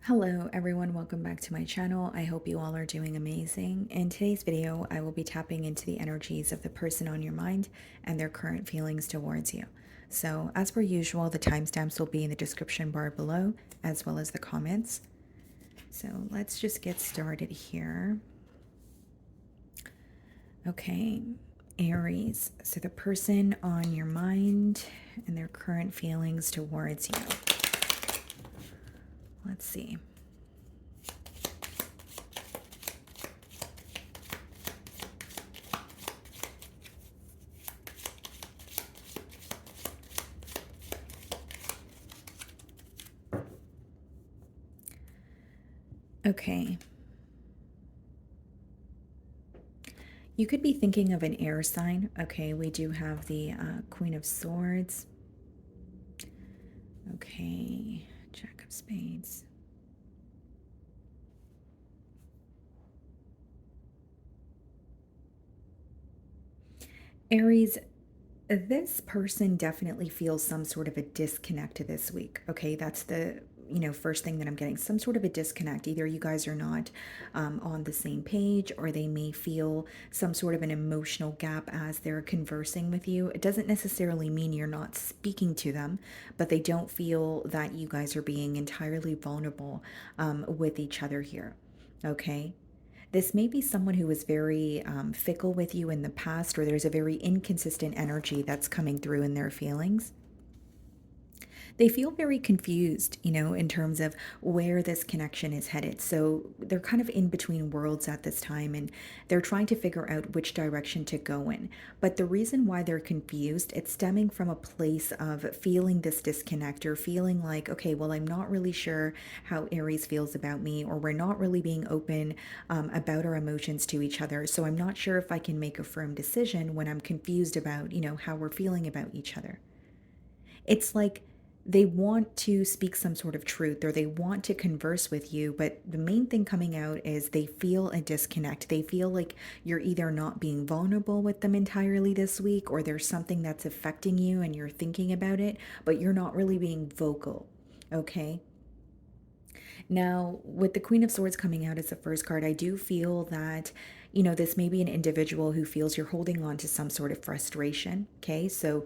Hello everyone, welcome back to my channel. I hope you all are doing amazing. In today's video, I will be tapping into the energies of the person on your mind and their current feelings towards you. So as per usual, the timestamps will be in the description bar below, as well as the comments. So let's just get started here. Okay, Aries. So the person on your mind and their current feelings towards you. Let's see. Okay. You could be thinking of an air sign. Okay, we do have the Queen of Swords. Okay, Jack of Spades. Aries, this person definitely feels some sort of a disconnect this week. Okay, that's the first thing that I'm getting, some sort of a disconnect. Either you guys are not on the same page, or they may feel some sort of an emotional gap as they're conversing with you. It doesn't necessarily mean you're not speaking to them, but they don't feel that you guys are being entirely vulnerable with each other here. Okay, this may be someone who was very fickle with you in the past, or there's a very inconsistent energy that's coming through in their feelings. They feel very confused, in terms of where this connection is headed. So they're kind of in between worlds at this time, and they're trying to figure out which direction to go in. But the reason why they're confused, it's stemming from a place of feeling this disconnect, or feeling like, okay, well, I'm not really sure how Aries feels about me, or we're not really being open about our emotions to each other. So I'm not sure if I can make a firm decision when I'm confused about, how we're feeling about each other. It's like they want to speak some sort of truth, or they want to converse with you, but the main thing coming out is they feel a disconnect. They feel like you're either not being vulnerable with them entirely this week, or there's something that's affecting you and you're thinking about it, but you're not really being vocal. Okay. Now, with the Queen of Swords coming out as the first card, I do feel that, this may be an individual who feels you're holding on to some sort of frustration. Okay. So,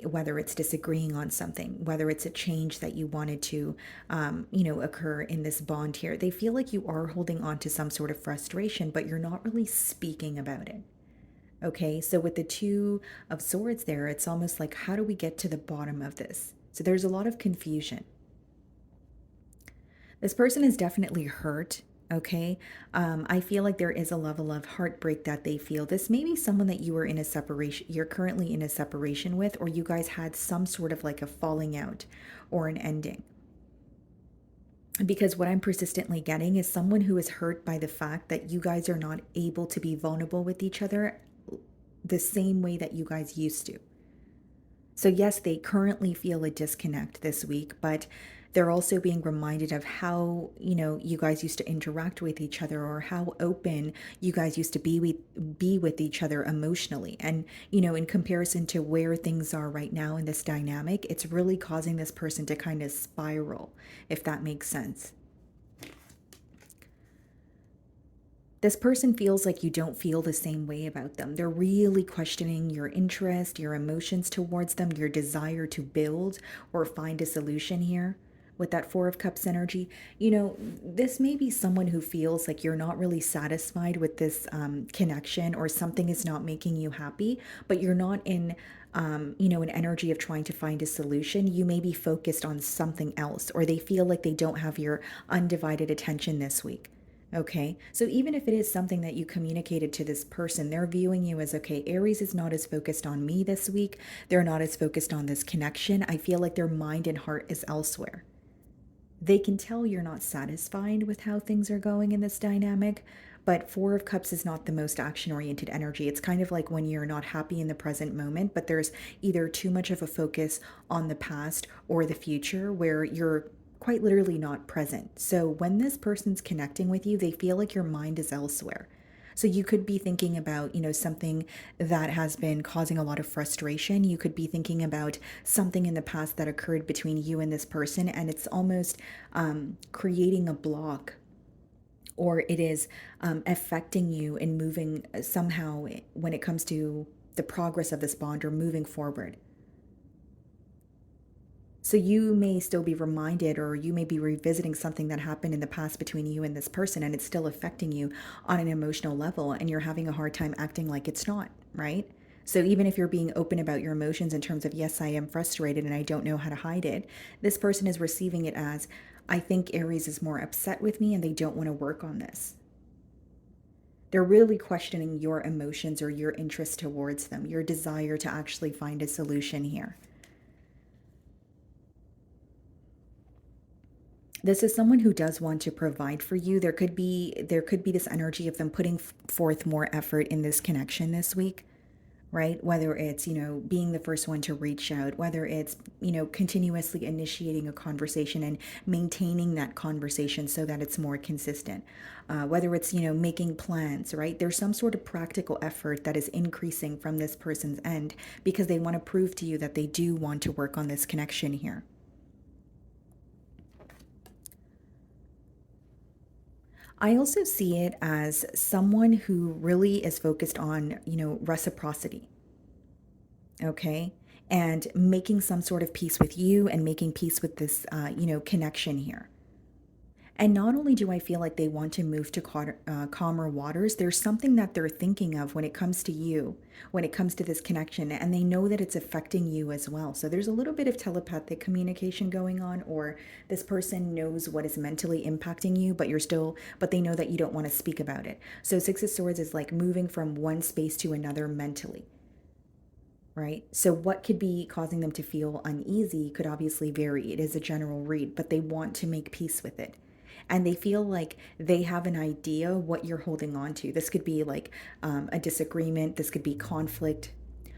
whether it's disagreeing on something, whether it's a change that you wanted to, occur in this bond here, they feel like you are holding on to some sort of frustration, but you're not really speaking about it. Okay. So, with the Two of Swords there, it's almost like, how do we get to the bottom of this? So, there's a lot of confusion. This person is definitely hurt. Okay. I feel like there is a level of heartbreak that they feel. This may be someone that you were in a separation, you're currently in a separation with, or you guys had some sort of like a falling out or an ending. Because what I'm persistently getting is someone who is hurt by the fact that you guys are not able to be vulnerable with each other the same way that you guys used to. So, yes, they currently feel a disconnect this week, but they're also being reminded of how, you guys used to interact with each other, or how open you guys used to be with each other emotionally. And, in comparison to where things are right now in this dynamic, it's really causing this person to kind of spiral, if that makes sense. This person feels like you don't feel the same way about them. They're really questioning your interest, your emotions towards them, your desire to build or find a solution here. With that Four of Cups energy, this may be someone who feels like you're not really satisfied with this connection, or something is not making you happy, but you're not in, an energy of trying to find a solution. You may be focused on something else, or they feel like they don't have your undivided attention this week. Okay, so even if it is something that you communicated to this person, they're viewing you as, okay, Aries is not as focused on me this week. They're not as focused on this connection. I feel like their mind and heart is elsewhere. They can tell you're not satisfied with how things are going in this dynamic, but Four of Cups is not the most action oriented energy. It's kind of like when you're not happy in the present moment, but there's either too much of a focus on the past or the future, where you're quite literally not present. So when this person's connecting with you, they feel like your mind is elsewhere. So you could be thinking about, something that has been causing a lot of frustration. You could be thinking about something in the past that occurred between you and this person, and it's almost creating a block, or it is affecting you and moving somehow when it comes to the progress of this bond or moving forward. So you may still be reminded, or you may be revisiting something that happened in the past between you and this person, and it's still affecting you on an emotional level, and you're having a hard time acting like it's not, right? So even if you're being open about your emotions in terms of, yes, I am frustrated and I don't know how to hide it, this person is receiving it as, I think Aries is more upset with me and they don't want to work on this. They're really questioning your emotions or your interest towards them, your desire to actually find a solution here. This is someone who does want to provide for you. There could be this energy of them putting forth more effort in this connection this week, right? Whether it's, being the first one to reach out, whether it's, continuously initiating a conversation and maintaining that conversation so that it's more consistent. Whether it's, making plans, right? There's some sort of practical effort that is increasing from this person's end because they want to prove to you that they do want to work on this connection here. I also see it as someone who really is focused on, reciprocity, okay? And making some sort of peace with you and making peace with this, connection here. And not only do I feel like they want to move to calmer waters, there's something that they're thinking of when it comes to you, when it comes to this connection, and they know that it's affecting you as well. So there's a little bit of telepathic communication going on, or this person knows what is mentally impacting you, but they know that you don't want to speak about it. So Six of Swords is like moving from one space to another mentally. Right? So, what could be causing them to feel uneasy could obviously vary. It is a general read, but they want to make peace with it. And they feel like they have an idea what you're holding on to. This could be like a disagreement, this could be conflict.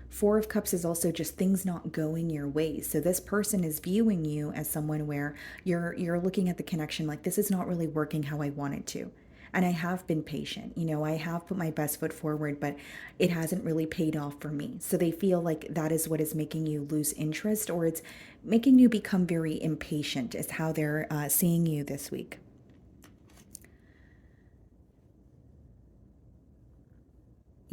Four of Cups is also just things not going your way. So this person is viewing you as someone where you're looking at the connection like, this is not really working how I want it to. And I have been patient. I have put my best foot forward, but it hasn't really paid off for me. So they feel like that is what is making you lose interest, or it's making you become very impatient, is how they're seeing you this week.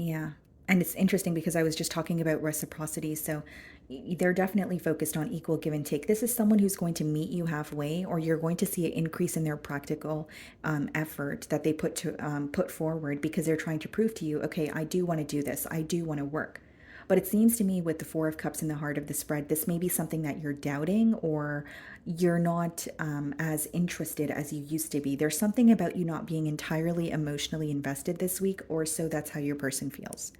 Yeah. And it's interesting because I was just talking about reciprocity. So they're definitely focused on equal give and take. This is someone who's going to meet you halfway, or you're going to see an increase in their practical effort that they put forward because they're trying to prove to you, okay, I do want to do this. I do want to work. But it seems to me with the Four of Cups in the heart of the spread, this may be something that you're doubting, or you're not as interested as you used to be. There's something about you not being entirely emotionally invested this week, or so that's how your person feels.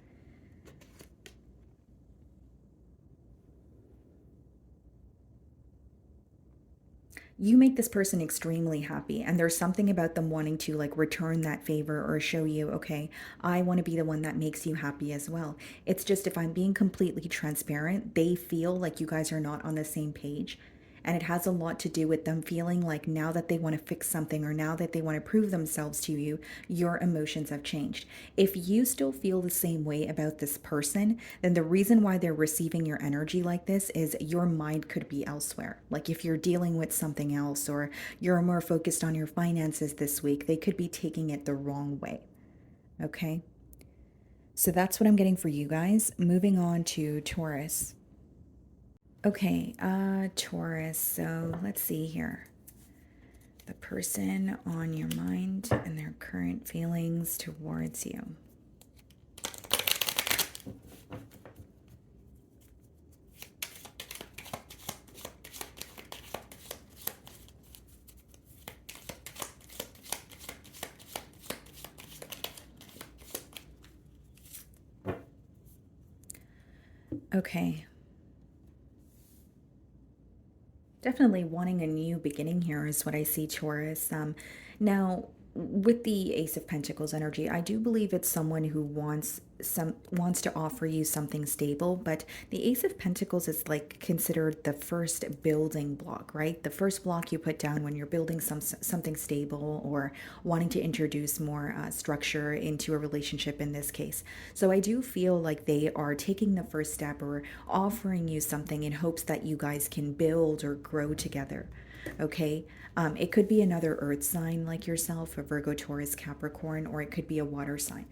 You make this person extremely happy, and there's something about them wanting to like return that favor or show you, okay, I want to be the one that makes you happy as well. It's just, if I'm being completely transparent, they feel like you guys are not on the same page. And it has a lot to do with them feeling like now that they want to fix something, or now that they want to prove themselves to you, your emotions have changed. If you still feel the same way about this person, then the reason why they're receiving your energy like this is your mind could be elsewhere. Like if you're dealing with something else, or you're more focused on your finances this week, they could be taking it the wrong way. Okay? So that's what I'm getting for you guys. Moving on to Taurus. Okay, Taurus. So let's see here. The person on your mind and their current feelings towards you. Okay. Definitely wanting a new beginning here is what I see, Taurus. Now, with the Ace of Pentacles energy, I do believe it's someone who wants wants to offer you something stable, but the Ace of Pentacles is like considered the first building block, right? The first block you put down when you're building something stable or wanting to introduce more structure into a relationship in this case. So I do feel like they are taking the first step or offering you something in hopes that you guys can build or grow together. Okay. It could be another earth sign like yourself, a Virgo, Taurus, Capricorn, or it could be a water sign,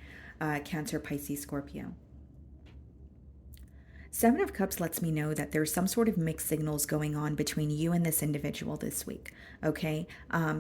Cancer, Pisces, Scorpio. Seven of Cups lets me know that there's some sort of mixed signals going on between you and this individual this week. Okay.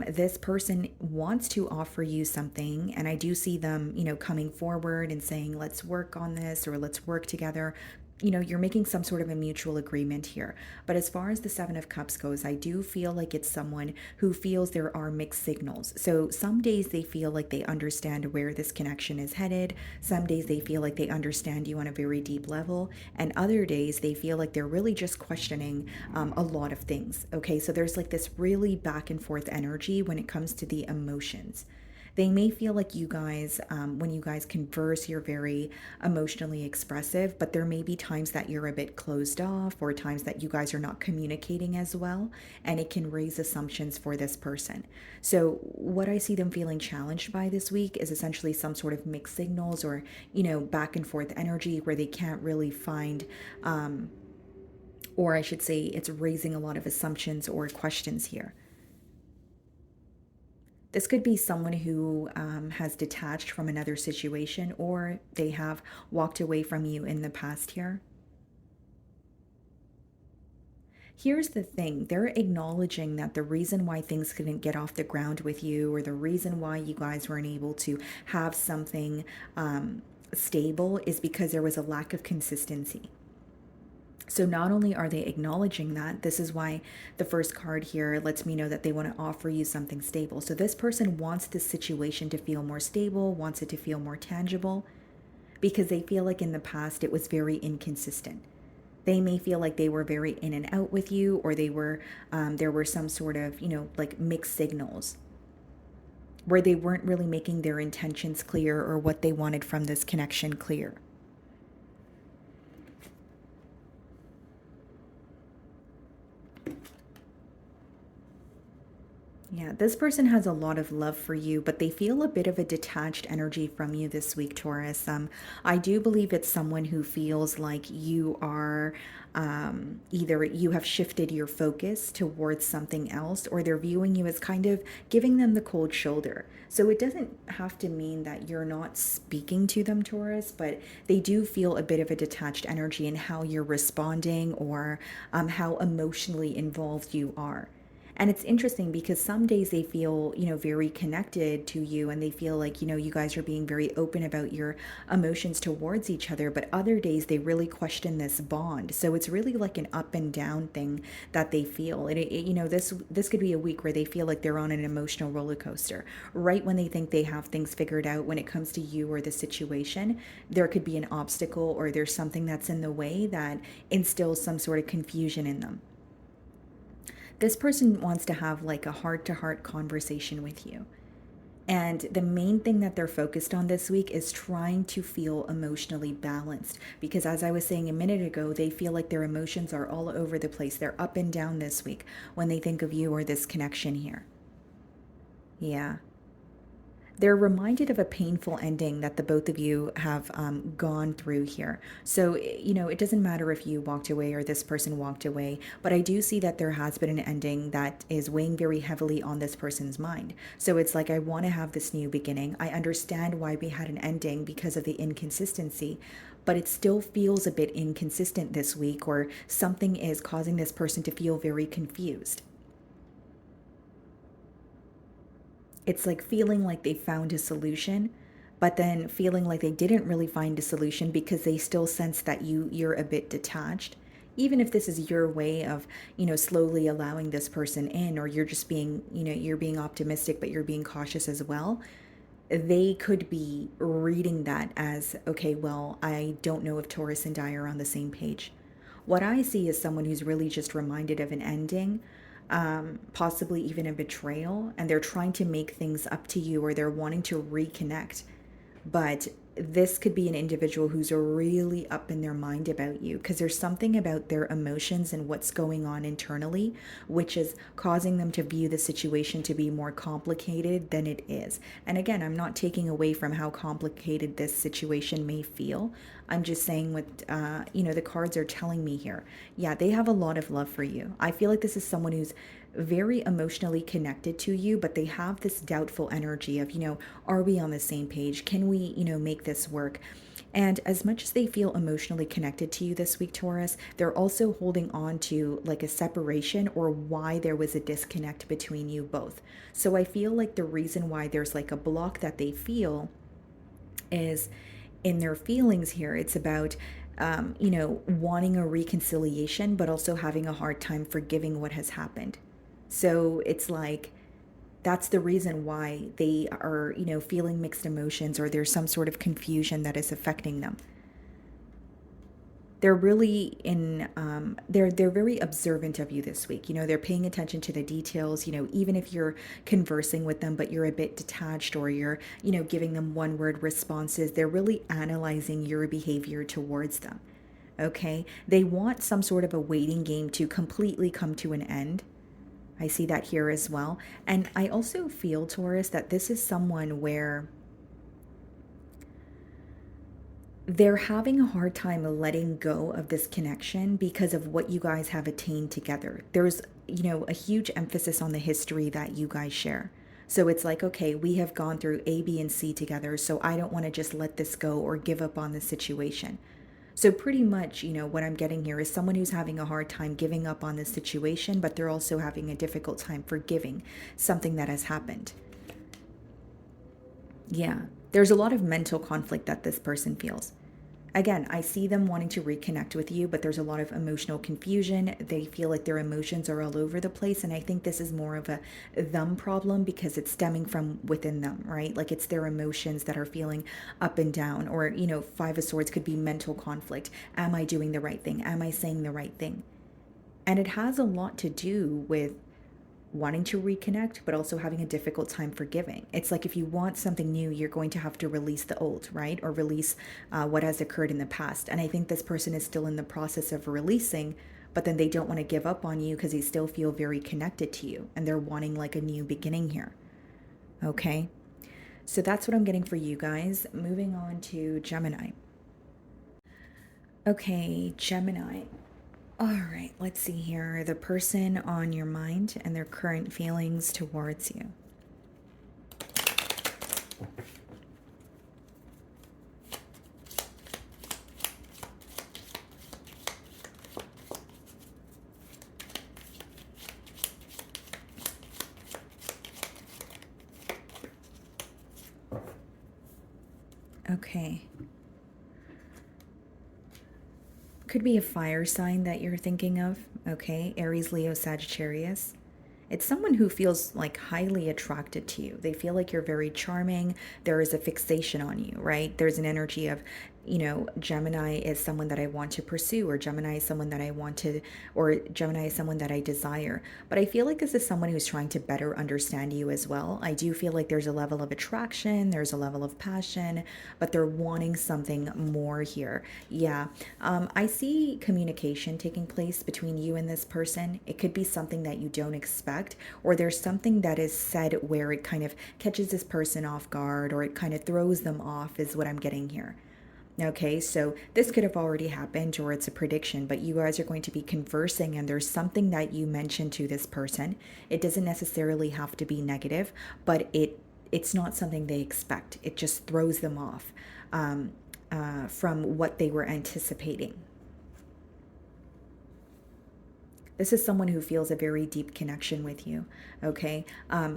This person wants to offer you something, and I do see them, coming forward and saying, let's work on this or let's work together. You're making some sort of a mutual agreement here. But as far as the Seven of Cups goes, I do feel like it's someone who feels there are mixed signals. So some days they feel like they understand where this connection is headed. Some days they feel like they understand you on a very deep level. And other days they feel like they're really just questioning a lot of things. Okay, so there's like this really back and forth energy when it comes to the emotions. They may feel like you guys, when you guys converse, you're very emotionally expressive, but there may be times that you're a bit closed off or times that you guys are not communicating as well, and it can raise assumptions for this person. So, what I see them feeling challenged by this week is essentially some sort of mixed signals or, back and forth energy where they can't really find. Or I should say, it's raising a lot of assumptions or questions here. This could be someone who has detached from another situation or they have walked away from you in the past here. Here's the thing, they're acknowledging that the reason why things couldn't get off the ground with you or the reason why you guys weren't able to have something stable is because there was a lack of consistency. So not only are they acknowledging that, this is why the first card here lets me know that they want to offer you something stable. So this person wants this situation to feel more stable, wants it to feel more tangible, because they feel like in the past it was very inconsistent. They may feel like they were very in and out with you, or there were some sort of, like mixed signals where they weren't really making their intentions clear or what they wanted from this connection clear. Yeah, this person has a lot of love for you, but they feel a bit of a detached energy from you this week, Taurus. I do believe it's someone who feels like you are either you have shifted your focus towards something else, or they're viewing you as kind of giving them the cold shoulder. So it doesn't have to mean that you're not speaking to them, Taurus, but they do feel a bit of a detached energy in how you're responding or how emotionally involved you are. And it's interesting because some days they feel, very connected to you and they feel like, you guys are being very open about your emotions towards each other. But other days they really question this bond. So it's really like an up and down thing that they feel. This could be a week where they feel like they're on an emotional roller coaster. Right when they think they have things figured out when it comes to you or the situation, there could be an obstacle or there's something that's in the way that instills some sort of confusion in them. This person wants to have like a heart to heart conversation with you. And the main thing that they're focused on this week is trying to feel emotionally balanced. Because as I was saying a minute ago, they feel like their emotions are all over the place. They're up and down this week when they think of you or this connection here. Yeah. They're reminded of a painful ending that the both of you have gone through here. So, it doesn't matter if you walked away or this person walked away, but I do see that there has been an ending that is weighing very heavily on this person's mind. So it's like, I want to have this new beginning. I understand why we had an ending because of the inconsistency, but it still feels a bit inconsistent this week, or something is causing this person to feel very confused. It's like feeling like they found a solution, but then feeling like they didn't really find a solution because they still sense that you're a bit detached. Even if this is your way of, slowly allowing this person in, or you're just being, you're being optimistic, but you're being cautious as well. They could be reading that as, okay, well, I don't know if Taurus and I are on the same page. What I see is someone who's really just reminded of an ending, possibly even a betrayal, and they're trying to make things up to you or they're wanting to reconnect. but this could be an individual who's really up in their mind about you, because there's something about their emotions and what's going on internally, which is causing them to view the situation to be more complicated than it is. And again, I'm not taking away from how complicated this situation may feel. I'm just saying what, the cards are telling me here. Yeah, they have a lot of love for you. I feel like this is someone who's very emotionally connected to you, but they have this doubtful energy of, are we on the same page? Can we, make this work? And as much as they feel emotionally connected to you this week, Taurus, they're also holding on to like a separation or why there was a disconnect between you both. So I feel like the reason why there's like a block that they feel is in their feelings here. It's about wanting a reconciliation, but also having a hard time forgiving what has happened. So it's like that's the reason why they are, feeling mixed emotions, or there's some sort of confusion that is affecting them. They're really they're very observant of you this week. They're paying attention to the details, even if you're conversing with them but you're a bit detached, or you're, giving them one word responses, they're really analyzing your behavior towards them. Okay? They want some sort of a waiting game to completely come to an end. I see that here as well. And I also feel, Taurus, that this is someone where they're having a hard time letting go of this connection because of what you guys have attained together. There's, a huge emphasis on the history that you guys share. So it's like, okay, we have gone through A, B, and C together, so I don't want to just let this go or give up on the situation. So pretty much, what I'm getting here is someone who's having a hard time giving up on this situation, but they're also having a difficult time forgiving something that has happened. Yeah, there's a lot of mental conflict that this person feels. Again, I see them wanting to reconnect with you, but there's a lot of emotional confusion. They feel like their emotions are all over the place. And I think this is more of a them problem because it's stemming from within them, right? Like it's their emotions that are feeling up and down. Or, Five of Swords could be mental conflict. Am I doing the right thing? Am I saying the right thing? And it has a lot to do with wanting to reconnect, but also having a difficult time forgiving. It's like if you want something new, you're going to have to release the old, right? Or release what has occurred in the past. And I think this person is still in the process of releasing, but then they don't want to give up on you because they still feel very connected to you and they're wanting like a new beginning here. Okay. So that's what I'm getting for you guys. Moving on to Gemini. Okay, Gemini. All right, let's see here. The person on your mind and their current feelings towards you. Okay. Could be a fire sign that you're thinking of. Okay, Aries, Leo, Sagittarius. It's someone who feels like highly attracted to you. They feel like you're very charming. There is a fixation on you, right? There's an energy of, Gemini is someone that I want to pursue, or Gemini is someone that I want to, or Gemini is someone that I desire. But I feel like this is someone who's trying to better understand you as well. I do feel like there's a level of attraction, there's a level of passion, but they're wanting something more here. Yeah. I see communication taking place between you and this person. It could be something that you don't expect, or there's something that is said where it kind of catches this person off guard, or it kind of throws them off, is what I'm getting here. Okay, so this could have already happened, or it's a prediction, but you guys are going to be conversing and there's something that you mentioned to this person. It doesn't necessarily have to be negative, but it's not something they expect. It just throws them off from what they were anticipating. This is someone who feels a very deep connection with you, okay?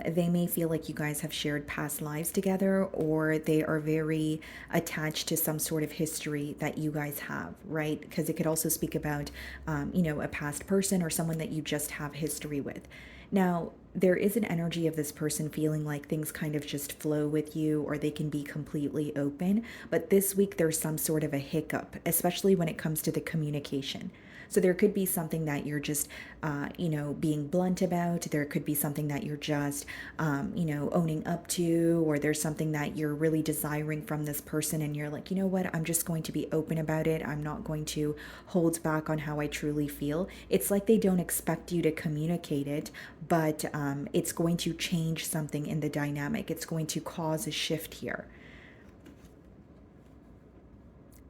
They may feel like you guys have shared past lives together, or they are very attached to some sort of history that you guys have, right? Because it could also speak about, a past person or someone that you just have history with. Now, there is an energy of this person feeling like things kind of just flow with you, or they can be completely open. But this week, there's some sort of a hiccup, especially when it comes to the communication. So there could be something that you're just, being blunt about. There could be something that you're just, owning up to, or there's something that you're really desiring from this person. And you're like, you know what, I'm just going to be open about it. I'm not going to hold back on how I truly feel. It's like they don't expect you to communicate it, but it's going to change something in the dynamic. It's going to cause a shift here.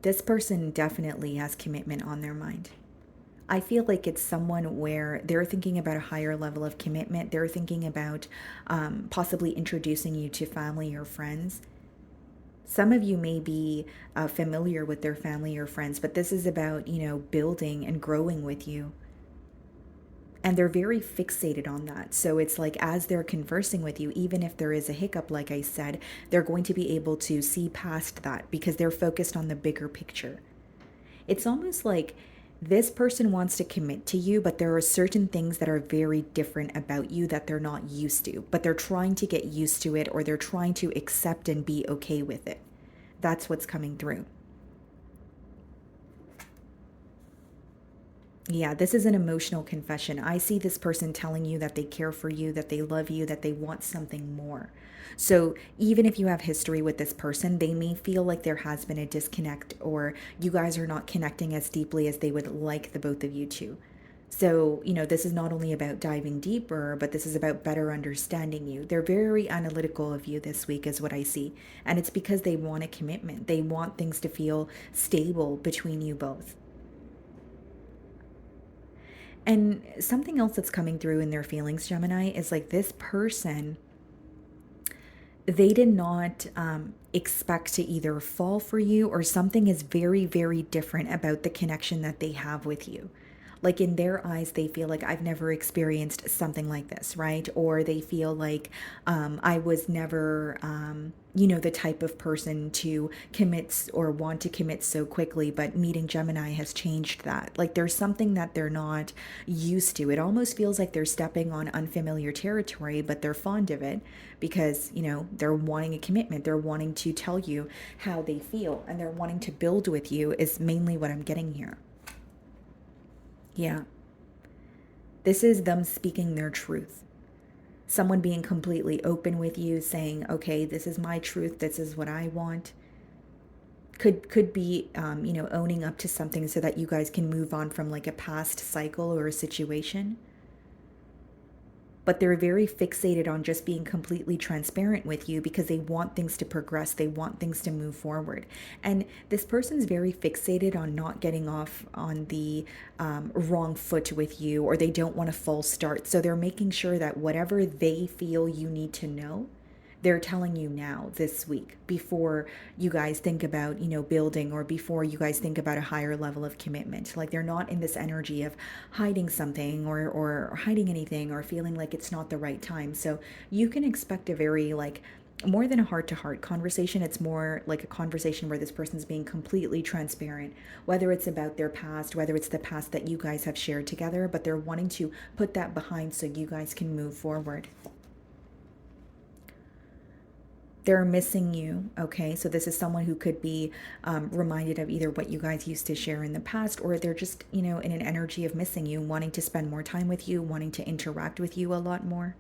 This person definitely has commitment on their mind. I feel like it's someone where they're thinking about a higher level of commitment. They're thinking about possibly introducing you to family or friends. Some of you may be familiar with their family or friends, but this is about, building and growing with you. And they're very fixated on that. So it's like as they're conversing with you, even if there is a hiccup, like I said, they're going to be able to see past that because they're focused on the bigger picture. It's almost like this person wants to commit to you, but there are certain things that are very different about you that they're not used to, but they're trying to get used to it, or they're trying to accept and be okay with it. That's what's coming through. Yeah, this is an emotional confession. I see this person telling you that they care for you, that they love you, that they want something more. So, even if you have history with this person, they may feel like there has been a disconnect, or you guys are not connecting as deeply as they would like the both of you to. So, this is not only about diving deeper, but this is about better understanding you. They're very analytical of you this week, is what I see. And it's because they want a commitment, they want things to feel stable between you both. And something else that's coming through in their feelings, Gemini, is like this person, they did not expect to either fall for you, or something is very, very different about the connection that they have with you. Like in their eyes, they feel like I've never experienced something like this, right? Or they feel like I was never, the type of person to commit or want to commit so quickly. But meeting Gemini has changed that. Like there's something that they're not used to. It almost feels like they're stepping on unfamiliar territory, but they're fond of it because, they're wanting a commitment. They're wanting to tell you how they feel, and they're wanting to build with you, is mainly what I'm getting here. Yeah. This is them speaking their truth. Someone being completely open with you, saying, okay, this is my truth. This is what I want. Could be, owning up to something so that you guys can move on from like a past cycle or a situation. But they're very fixated on just being completely transparent with you because they want things to progress. They want things to move forward. And this person's very fixated on not getting off on the wrong foot with you, or they don't want a false start. So they're making sure that whatever they feel you need to know, they're telling you now this week before you guys think about, building, or before you guys think about a higher level of commitment. Like they're not in this energy of hiding something, or hiding anything, or feeling like it's not the right time. So you can expect a very like more than a heart to heart conversation. It's more like a conversation where this person's being completely transparent, whether it's about their past, whether it's the past that you guys have shared together, but they're wanting to put that behind so you guys can move forward. They're missing you. Okay, so this is someone who could be reminded of either what you guys used to share in the past, or they're just, in an energy of missing you, wanting to spend more time with you, wanting to interact with you a lot more.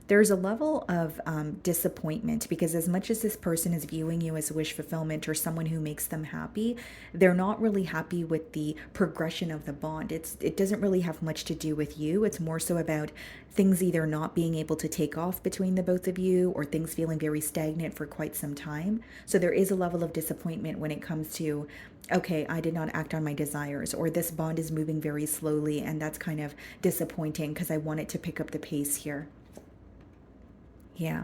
There's a level of disappointment because, as much as this person is viewing you as wish fulfillment or someone who makes them happy, they're not really happy with the progression of the bond. It doesn't really have much to do with you. It's more so about things either not being able to take off between the both of you, or things feeling very stagnant for quite some time. So there is a level of disappointment when it comes to, okay, I did not act on my desires, or this bond is moving very slowly, and that's kind of disappointing because I want it to pick up the pace here. Yeah.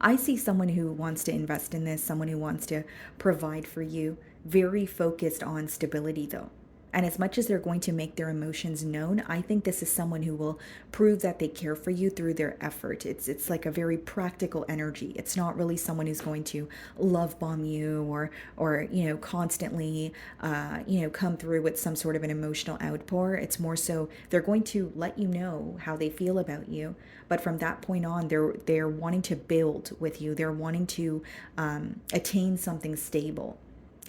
I see someone who wants to invest in this, someone who wants to provide for you, very focused on stability though. And as much as they're going to make their emotions known, I think this is someone who will prove that they care for you through their effort. It's like a very practical energy. It's not really someone who's going to love bomb you, or constantly come through with some sort of an emotional outpour. It's more so they're going to let you know how they feel about you, but from that point on, they're wanting to build with you. They're wanting to attain something stable.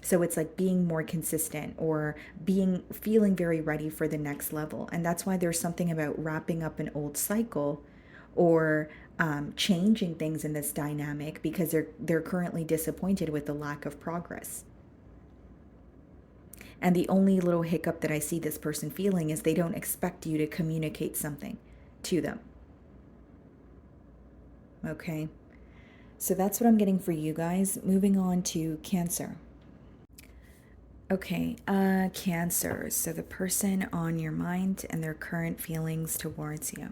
So it's like being more consistent or feeling very ready for the next level. And that's why there's something about wrapping up an old cycle or changing things in this dynamic because they're currently disappointed with the lack of progress. And the only little hiccup that I see this person feeling is they don't expect you to communicate something to them. Okay. So that's what I'm getting for you guys. Moving on to Cancer. Okay, Cancer. So the person on your mind and their current feelings towards you.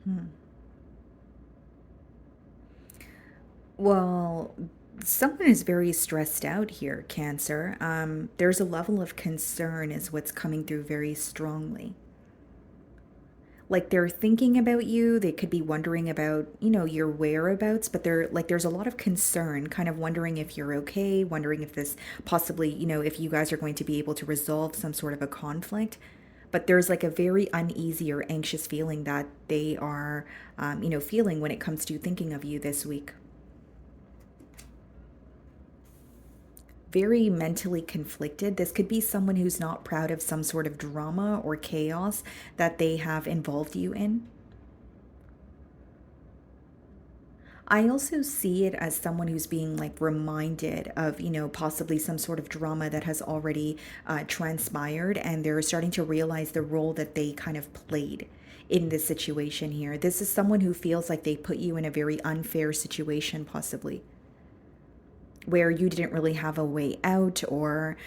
Hmm. Well, someone is very stressed out here, Cancer. There's a level of concern, is what's coming through very strongly. Like they're thinking about you, they could be wondering about, your whereabouts, but there's a lot of concern, kind of wondering if you're okay, wondering if this possibly, if you guys are going to be able to resolve some sort of a conflict. But there's like a very uneasy or anxious feeling that they are, feeling when it comes to thinking of you this week. Very mentally conflicted. This could be someone who's not proud of some sort of drama or chaos that they have involved you in. I also see it as someone who's being like reminded of, possibly some sort of drama that has already transpired, and they're starting to realize the role that they kind of played in this situation here. This is someone who feels like they put you in a very unfair situation, possibly, where you didn't really have a way out, or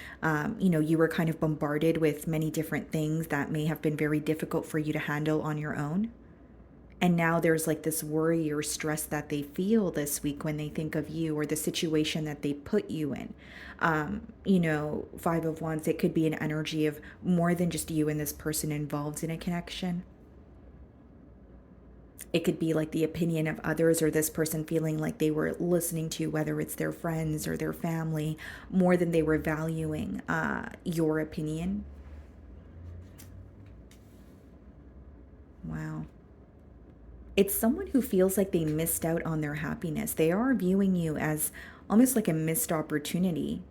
you were kind of bombarded with many different things that may have been very difficult for you to handle on your own. And now there's like this worry or stress that they feel this week when they think of you or the situation that they put you in. Five of Wands, it could be an energy of more than just you and this person involved in a connection. It could be like the opinion of others, or this person feeling like they were listening to, whether it's their friends or their family, more than they were valuing your opinion. Wow. It's someone who feels like they missed out on their happiness. They are viewing you as almost like a missed opportunity.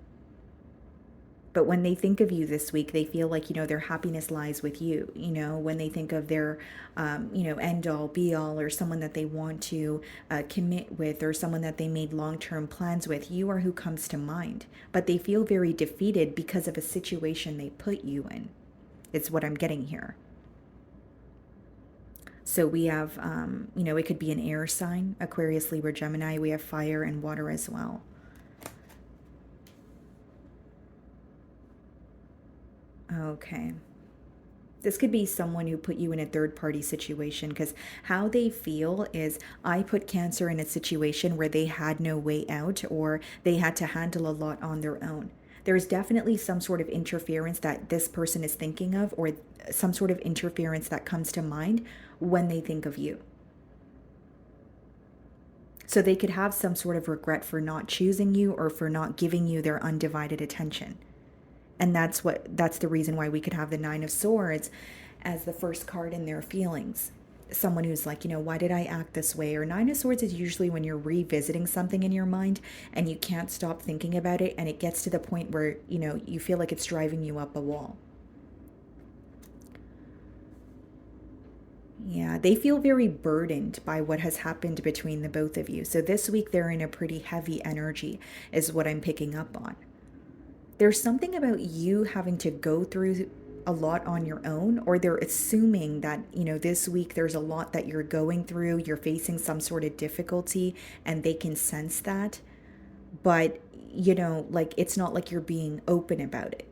But when they think of you this week, they feel like, their happiness lies with you. When they think of their, end all, be all, or someone that they want to commit with, or someone that they made long term plans with, you are who comes to mind. But they feel very defeated because of a situation they put you in. It's what I'm getting here. So we have, it could be an air sign, Aquarius, Libra, Gemini. We have fire and water as well. Okay. This could be someone who put you in a third party situation, because how they feel is, I put Cancer in a situation where they had no way out, or they had to handle a lot on their own. There's definitely some sort of interference that this person is thinking of, or some sort of interference that comes to mind when they think of you. So they could have some sort of regret for not choosing you or for not giving you their undivided attention. And that's the reason why we could have the Nine of Swords as the first card in their feelings. Someone who's like, why did I act this way? Or Nine of Swords is usually when you're revisiting something in your mind and you can't stop thinking about it, and it gets to the point where, you feel like it's driving you up a wall. Yeah, they feel very burdened by what has happened between the both of you. So this week they're in a pretty heavy energy, is what I'm picking up on. There's something about you having to go through a lot on your own, or they're assuming that, this week there's a lot that you're going through, you're facing some sort of difficulty, and they can sense that. But, like, it's not like you're being open about it.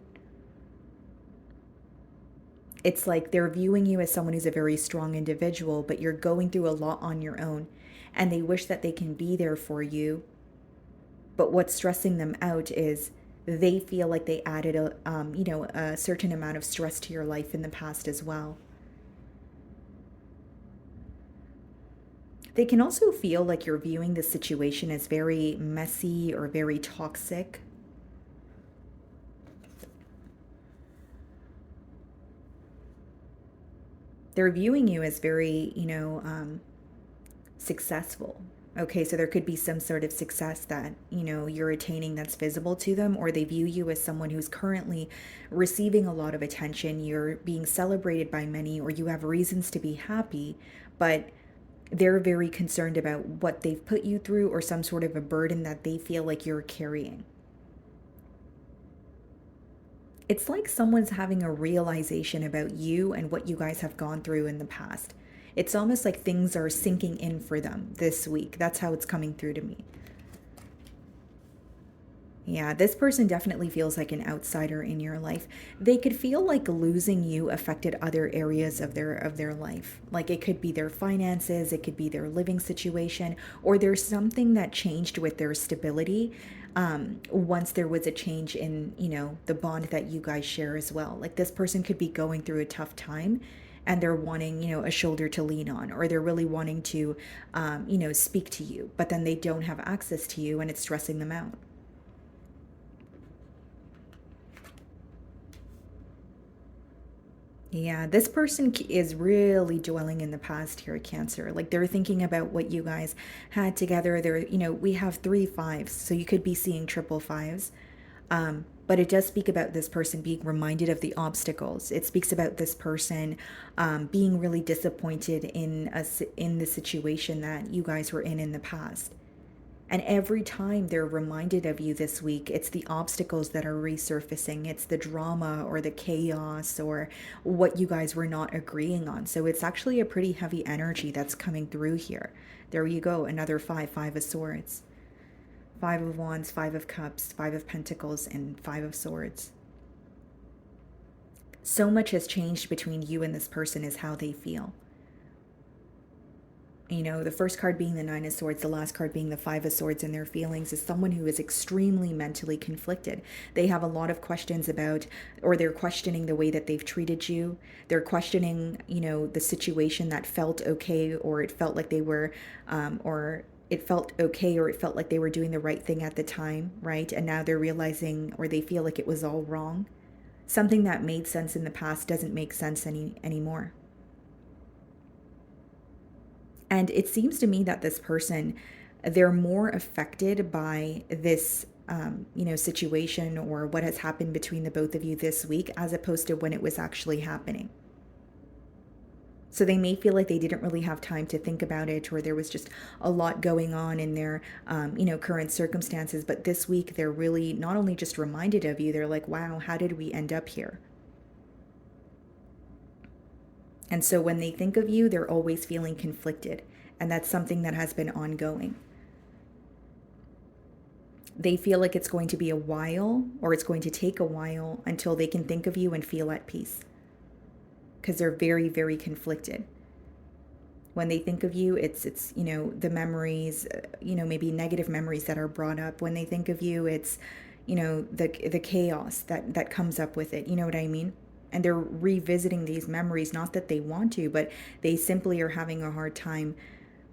It's like they're viewing you as someone who's a very strong individual, but you're going through a lot on your own, and they wish that they can be there for you. But what's stressing them out is they feel like they added a certain amount of stress to your life in the past as well. They can also feel like you're viewing the situation as very messy or very toxic. They're viewing you as very, successful. Okay, so there could be some sort of success that, you're attaining that's visible to them, or they view you as someone who's currently receiving a lot of attention. You're being celebrated by many, or you have reasons to be happy, but they're very concerned about what they've put you through or some sort of a burden that they feel like you're carrying. It's like someone's having a realization about you and what you guys have gone through in the past. It's almost like things are sinking in for them this week. That's how it's coming through to me. Yeah, this person definitely feels like an outsider in your life. They could feel like losing you affected other areas of their life. Like it could be their finances, it could be their living situation, or there's something that changed with their stability once there was a change in, the bond that you guys share as well. Like this person could be going through a tough time and they're wanting, a shoulder to lean on, or they're really wanting to, speak to you, but then they don't have access to you and it's stressing them out. Yeah, this person is really dwelling in the past here, Cancer. Like they're thinking about what you guys had together. We have three fives, so you could be seeing triple fives. But it does speak about this person being reminded of the obstacles. It speaks about this person being really disappointed in the situation that you guys were in the past. And every time they're reminded of you this week, it's the obstacles that are resurfacing. It's the drama or the chaos or what you guys were not agreeing on. So it's actually a pretty heavy energy that's coming through here. There you go, another five, five of swords. Five of wands, five of cups, five of pentacles, and five of swords. So much has changed between you and this person is how they feel. The first card being the Nine of Swords, the last card being the Five of Swords, and their feelings is someone who is extremely mentally conflicted. They have a lot of questions about, or they're questioning the way that they've treated you. They're questioning, the situation that felt okay, or it felt like they were, or it felt okay, or it felt like they were doing the right thing at the time, right? And now they're realizing, or they feel like it was all wrong. Something that made sense in the past doesn't make sense anymore. And it seems to me that this person, they're more affected by this, situation or what has happened between the both of you this week as opposed to when it was actually happening. So they may feel like they didn't really have time to think about it, or there was just a lot going on in their, current circumstances. But this week, they're really not only just reminded of you, they're like, wow, how did we end up here? And so when they think of you, they're always feeling conflicted. And that's something that has been ongoing. They feel like it's going to be a while, or it's going to take a while until they can think of you and feel at peace. Because they're very, very conflicted. When they think of you, it's the memories, maybe negative memories that are brought up. When they think of you, it's, the chaos that comes up with it. You know what I mean? And they're revisiting these memories, not that they want to, but they simply are having a hard time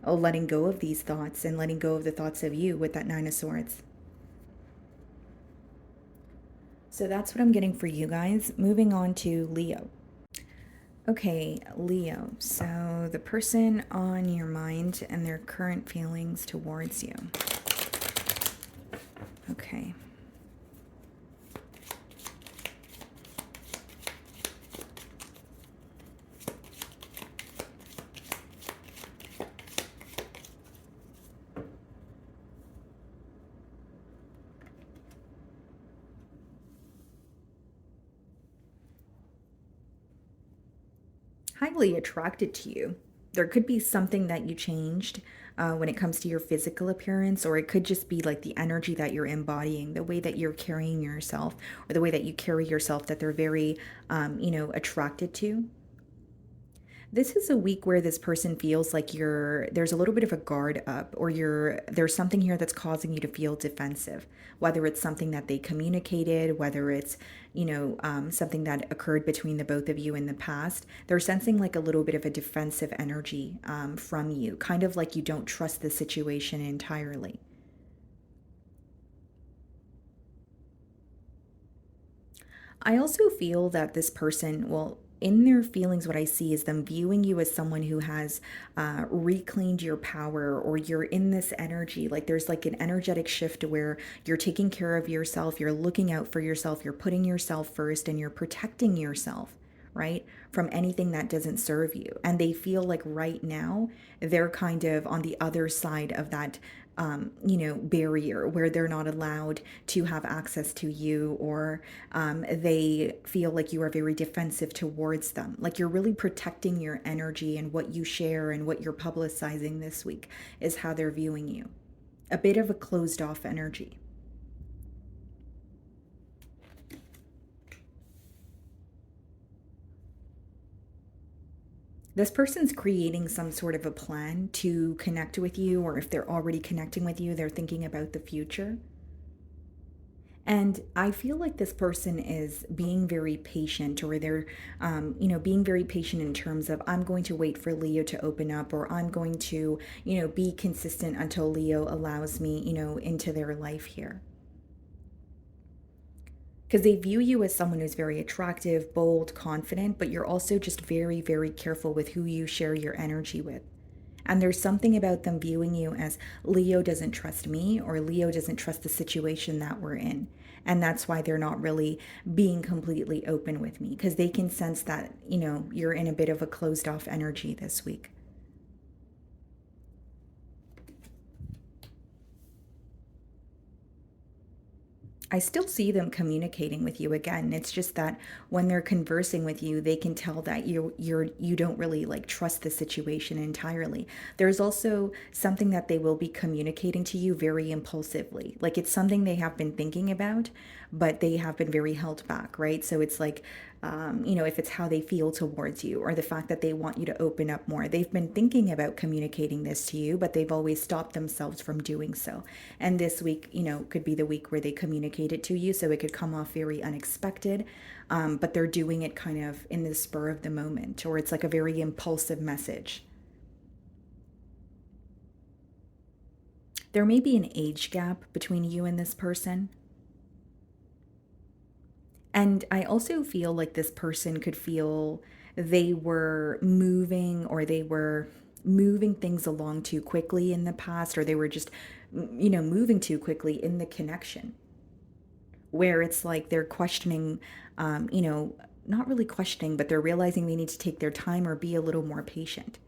letting go of these thoughts and letting go of the thoughts of you with that Nine of Swords. So that's what I'm getting for you guys. Moving on to Leo. Okay, Leo. So the person on your mind and their current feelings towards you. Okay. Highly attracted to you. There could be something that you changed when it comes to your physical appearance, or it could just be like the energy that you're embodying, the way that you're carrying yourself, or the way that you carry yourself that they're very, attracted to. This is a week where this person feels like there's a little bit of a guard up, or there's something here that's causing you to feel defensive, whether it's something that they communicated, whether it's, something that occurred between the both of you in the past. They're sensing like a little bit of a defensive energy from you, kind of like you don't trust the situation entirely. I also feel that this person, well, in their feelings, what I see is them viewing you as someone who has reclaimed your power, or you're in this energy. Like there's like an energetic shift where you're taking care of yourself, you're looking out for yourself, you're putting yourself first, and you're protecting yourself, right? From anything that doesn't serve you. And they feel like right now they're kind of on the other side of that barrier where they're not allowed to have access to you, or they feel like you are very defensive towards them. Like you're really protecting your energy, and what you share and what you're publicizing this week is how they're viewing you. A bit of a closed off energy. This person's creating some sort of a plan to connect with you, or if they're already connecting with you, they're thinking about the future. And I feel like this person is being very patient, or they're, being very patient in terms of, I'm going to wait for Leo to open up, or I'm going to, be consistent until Leo allows me, into their life here. Because they view you as someone who's very attractive, bold, confident, but you're also just very, very careful with who you share your energy with. And there's something about them viewing you as, Leo doesn't trust me, or Leo doesn't trust the situation that we're in. And that's why they're not really being completely open with me, because they can sense that, you're in a bit of a closed off energy this week. I still see them communicating with you again. It's just that when they're conversing with you, they can tell that you don't really like trust the situation entirely. There's also something that they will be communicating to you very impulsively. Like it's something they have been thinking about, but they have been very held back, right? So it's like, if it's how they feel towards you, or the fact that they want you to open up more. They've been thinking about communicating this to you, but they've always stopped themselves from doing so. And this week, could be the week where they communicate it to you. So it could come off very unexpected, but they're doing it kind of in the spur of the moment, or it's like a very impulsive message. There may be an age gap between you and this person. And I also feel like this person could feel they were moving, or they were moving things along too quickly in the past, or they were just, moving too quickly in the connection, where it's like they're questioning, not really questioning, but they're realizing they need to take their time or be a little more patient.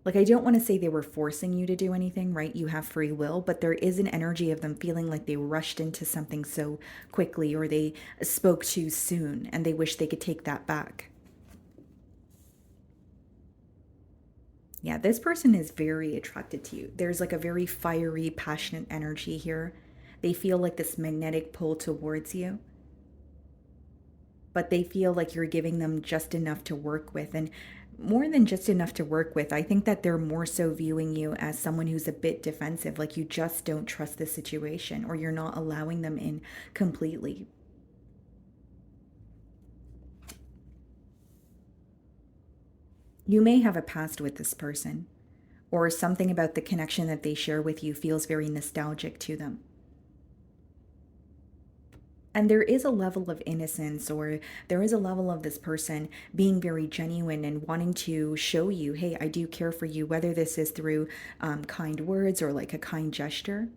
Like, I don't want to say they were forcing you to do anything, right? You have free will, but there is an energy of them feeling like they rushed into something so quickly, or they spoke too soon, and they wish they could take that back. Yeah, this person is very attracted to you. There's like a very fiery, passionate energy here. They feel like this magnetic pull towards you, but they feel like you're giving them just enough to work with. And more than just enough to work with, I think that they're more so viewing you as someone who's a bit defensive, like you just don't trust the situation, or you're not allowing them in completely. You may have a past with this person, or something about the connection that they share with you feels very nostalgic to them. And there is a level of innocence, or there is a level of this person being very genuine and wanting to show you, hey, I do care for you, whether this is through kind words or like a kind gesture.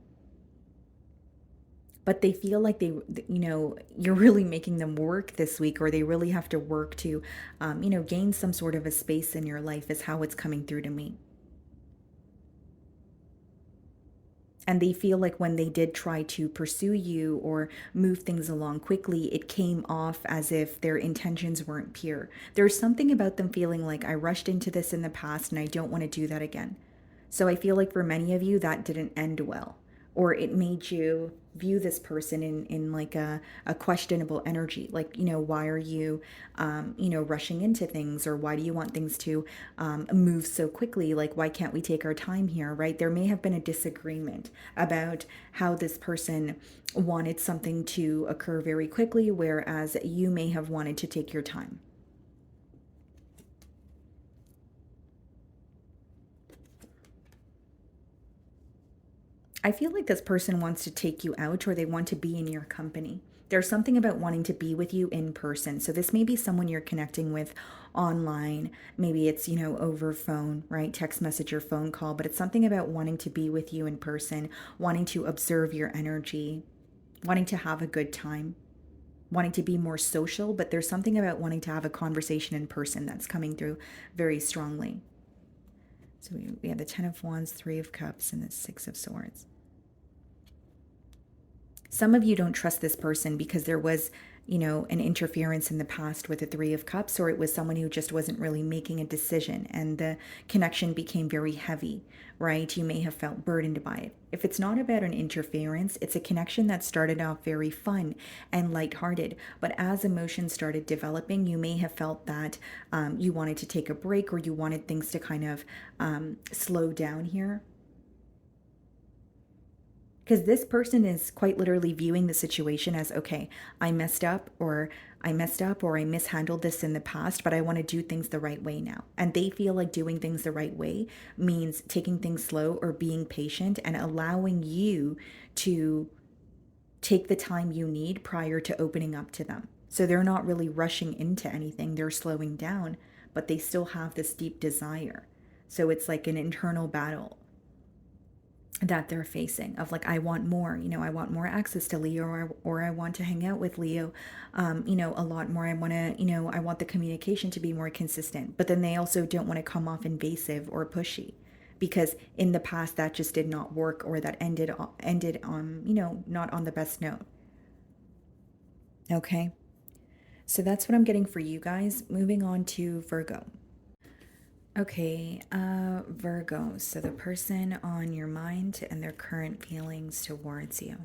But they feel like you're really making them work this week, or they really have to work to, gain some sort of a space in your life, is how it's coming through to me. And they feel like when they did try to pursue you or move things along quickly, it came off as if their intentions weren't pure. There's something about them feeling like, I rushed into this in the past and I don't want to do that again. So I feel like for many of you, that didn't end well, or it made you view this person in like a questionable energy. Like, why are you, rushing into things, or why do you want things to move so quickly? Like, why can't we take our time here, right? There may have been a disagreement about how this person wanted something to occur very quickly, whereas you may have wanted to take your time. I feel like this person wants to take you out, or they want to be in your company. There's something about wanting to be with you in person. So this may be someone you're connecting with online. Maybe it's, over phone, right? Text message or phone call, but it's something about wanting to be with you in person, wanting to observe your energy, wanting to have a good time, wanting to be more social, but there's something about wanting to have a conversation in person that's coming through very strongly. So we have the Ten of Wands, Three of Cups, and the Six of Swords. Some of you don't trust this person because there was, an interference in the past with the Three of Cups, or it was someone who just wasn't really making a decision and the connection became very heavy, right? You may have felt burdened by it. If it's not about an interference, it's a connection that started off very fun and lighthearted. But as emotions started developing, you may have felt that you wanted to take a break, or you wanted things to kind of slow down here, because this person is quite literally viewing the situation as, okay, I messed up, or I mishandled this in the past, but I want to do things the right way now. And they feel like doing things the right way means taking things slow, or being patient, and allowing you to take the time you need prior to opening up to them. So they're not really rushing into anything, they're slowing down, but they still have this deep desire. So it's like an internal battle that they're facing of like, I want more, I want more access to Leo, or I want to hang out with Leo, a lot more. I want to, I want the communication to be more consistent, but then they also don't want to come off invasive or pushy, because in the past that just did not work, or that ended on, not on the best note. Okay. So that's what I'm getting for you guys. Moving on to Virgo. Okay, Virgo. So the person on your mind and their current feelings towards you.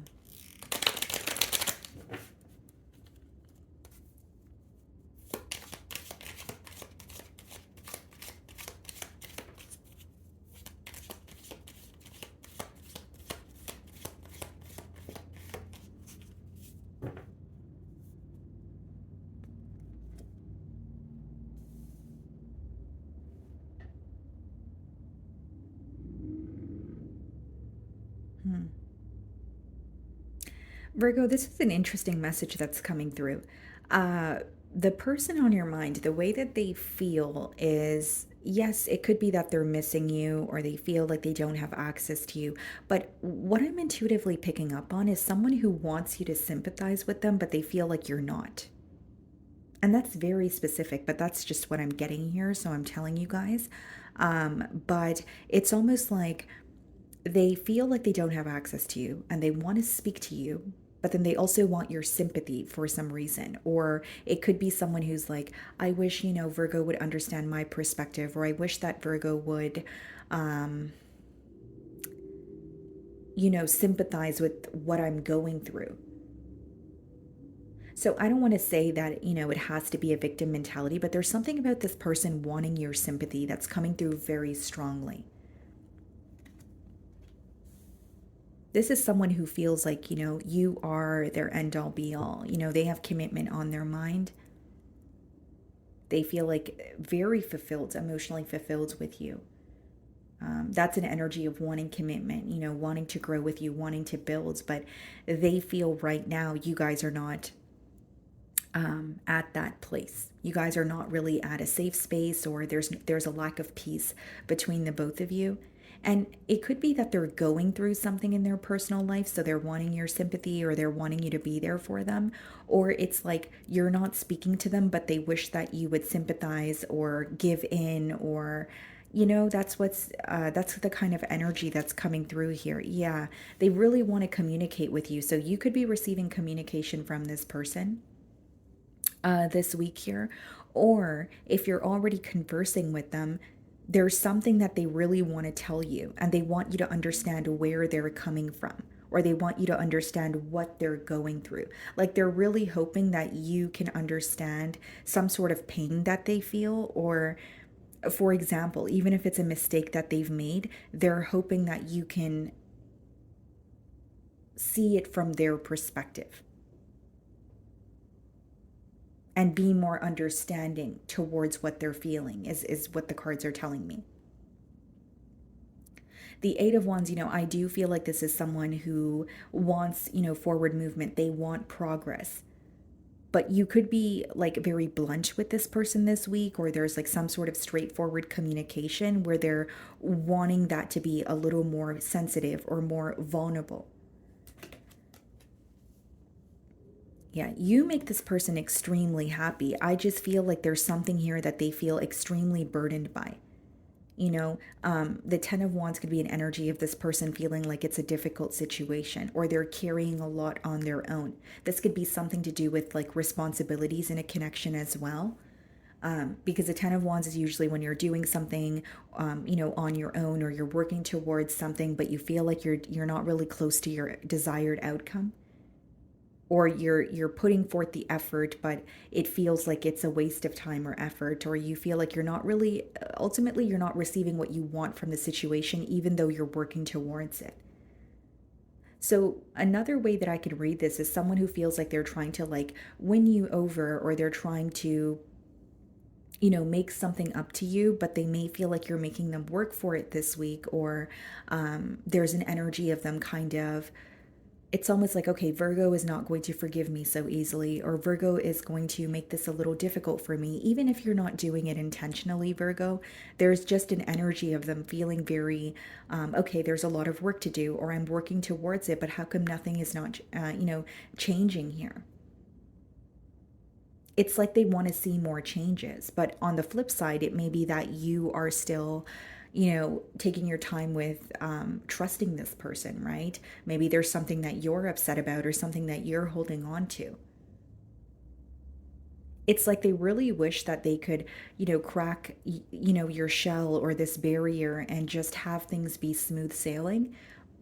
Hmm. Virgo, this is an interesting message that's coming through. Uh, the person on your mind, the way that they feel is, yes, it could be that they're missing you, or they feel like they don't have access to you. But what I'm intuitively picking up on is someone who wants you to sympathize with them, but they feel like you're not. And that's very specific, but that's just what I'm getting here. So I'm telling you guys. But it's almost like they feel like they don't have access to you, and they want to speak to you, but then they also want your sympathy for some reason. Or it could be someone who's like, I wish, Virgo would understand my perspective, or I wish that Virgo would, um, sympathize with what I'm going through. So I don't want to say that, it has to be a victim mentality, but there's something about this person wanting your sympathy that's coming through very strongly. This is someone who feels like, you are their end all be all. They have commitment on their mind. They feel like very fulfilled, emotionally fulfilled with you. That's an energy of wanting commitment, wanting to grow with you, wanting to build. But they feel right now you guys are not at that place. You guys are not really at a safe space, or there's a lack of peace between the both of you. And it could be that they're going through something in their personal life, so they're wanting your sympathy, or they're wanting you to be there for them. Or it's like you're not speaking to them, but they wish that you would sympathize or give in, or that's the kind of energy that's coming through here. Yeah, they really want to communicate with you. So you could be receiving communication from this person this week here. Or if you're already conversing with them, there's something that they really want to tell you, and they want you to understand where they're coming from, or they want you to understand what they're going through. Like they're really hoping that you can understand some sort of pain that they feel, or for example, even if it's a mistake that they've made, they're hoping that you can see it from their perspective and be more understanding towards what they're feeling, is what the cards are telling me. The Eight of Wands, I do feel like this is someone who wants, forward movement. They want progress. But you could be like very blunt with this person this week, or there's like some sort of straightforward communication where they're wanting that to be a little more sensitive or more vulnerable. Yeah, you make this person extremely happy. I just feel like there's something here that they feel extremely burdened by. The Ten of Wands could be an energy of this person feeling like it's a difficult situation, or they're carrying a lot on their own. This could be something to do with like responsibilities in a connection as well. Because the Ten of Wands is usually when you're doing something, on your own, or you're working towards something, but you feel like you're not really close to your desired outcome, or you're putting forth the effort but it feels like it's a waste of time or effort, or you feel like you're not really, ultimately you're not receiving what you want from the situation even though you're working towards it. So another way that I could read this is someone who feels like they're trying to like win you over, or they're trying to make something up to you, but they may feel like you're making them work for it this week, or there's an energy of them kind of, it's almost like, okay, Virgo is not going to forgive me so easily, or Virgo is going to make this a little difficult for me. Even if you're not doing it intentionally, Virgo, there's just an energy of them feeling very, okay, there's a lot of work to do, or I'm working towards it, but how come nothing is not, changing here? It's like they want to see more changes. But on the flip side, it may be that you are still, taking your time with trusting this person, right? Maybe there's something that you're upset about, or something that you're holding on to. It's like they really wish that they could, crack, your shell or this barrier and just have things be smooth sailing.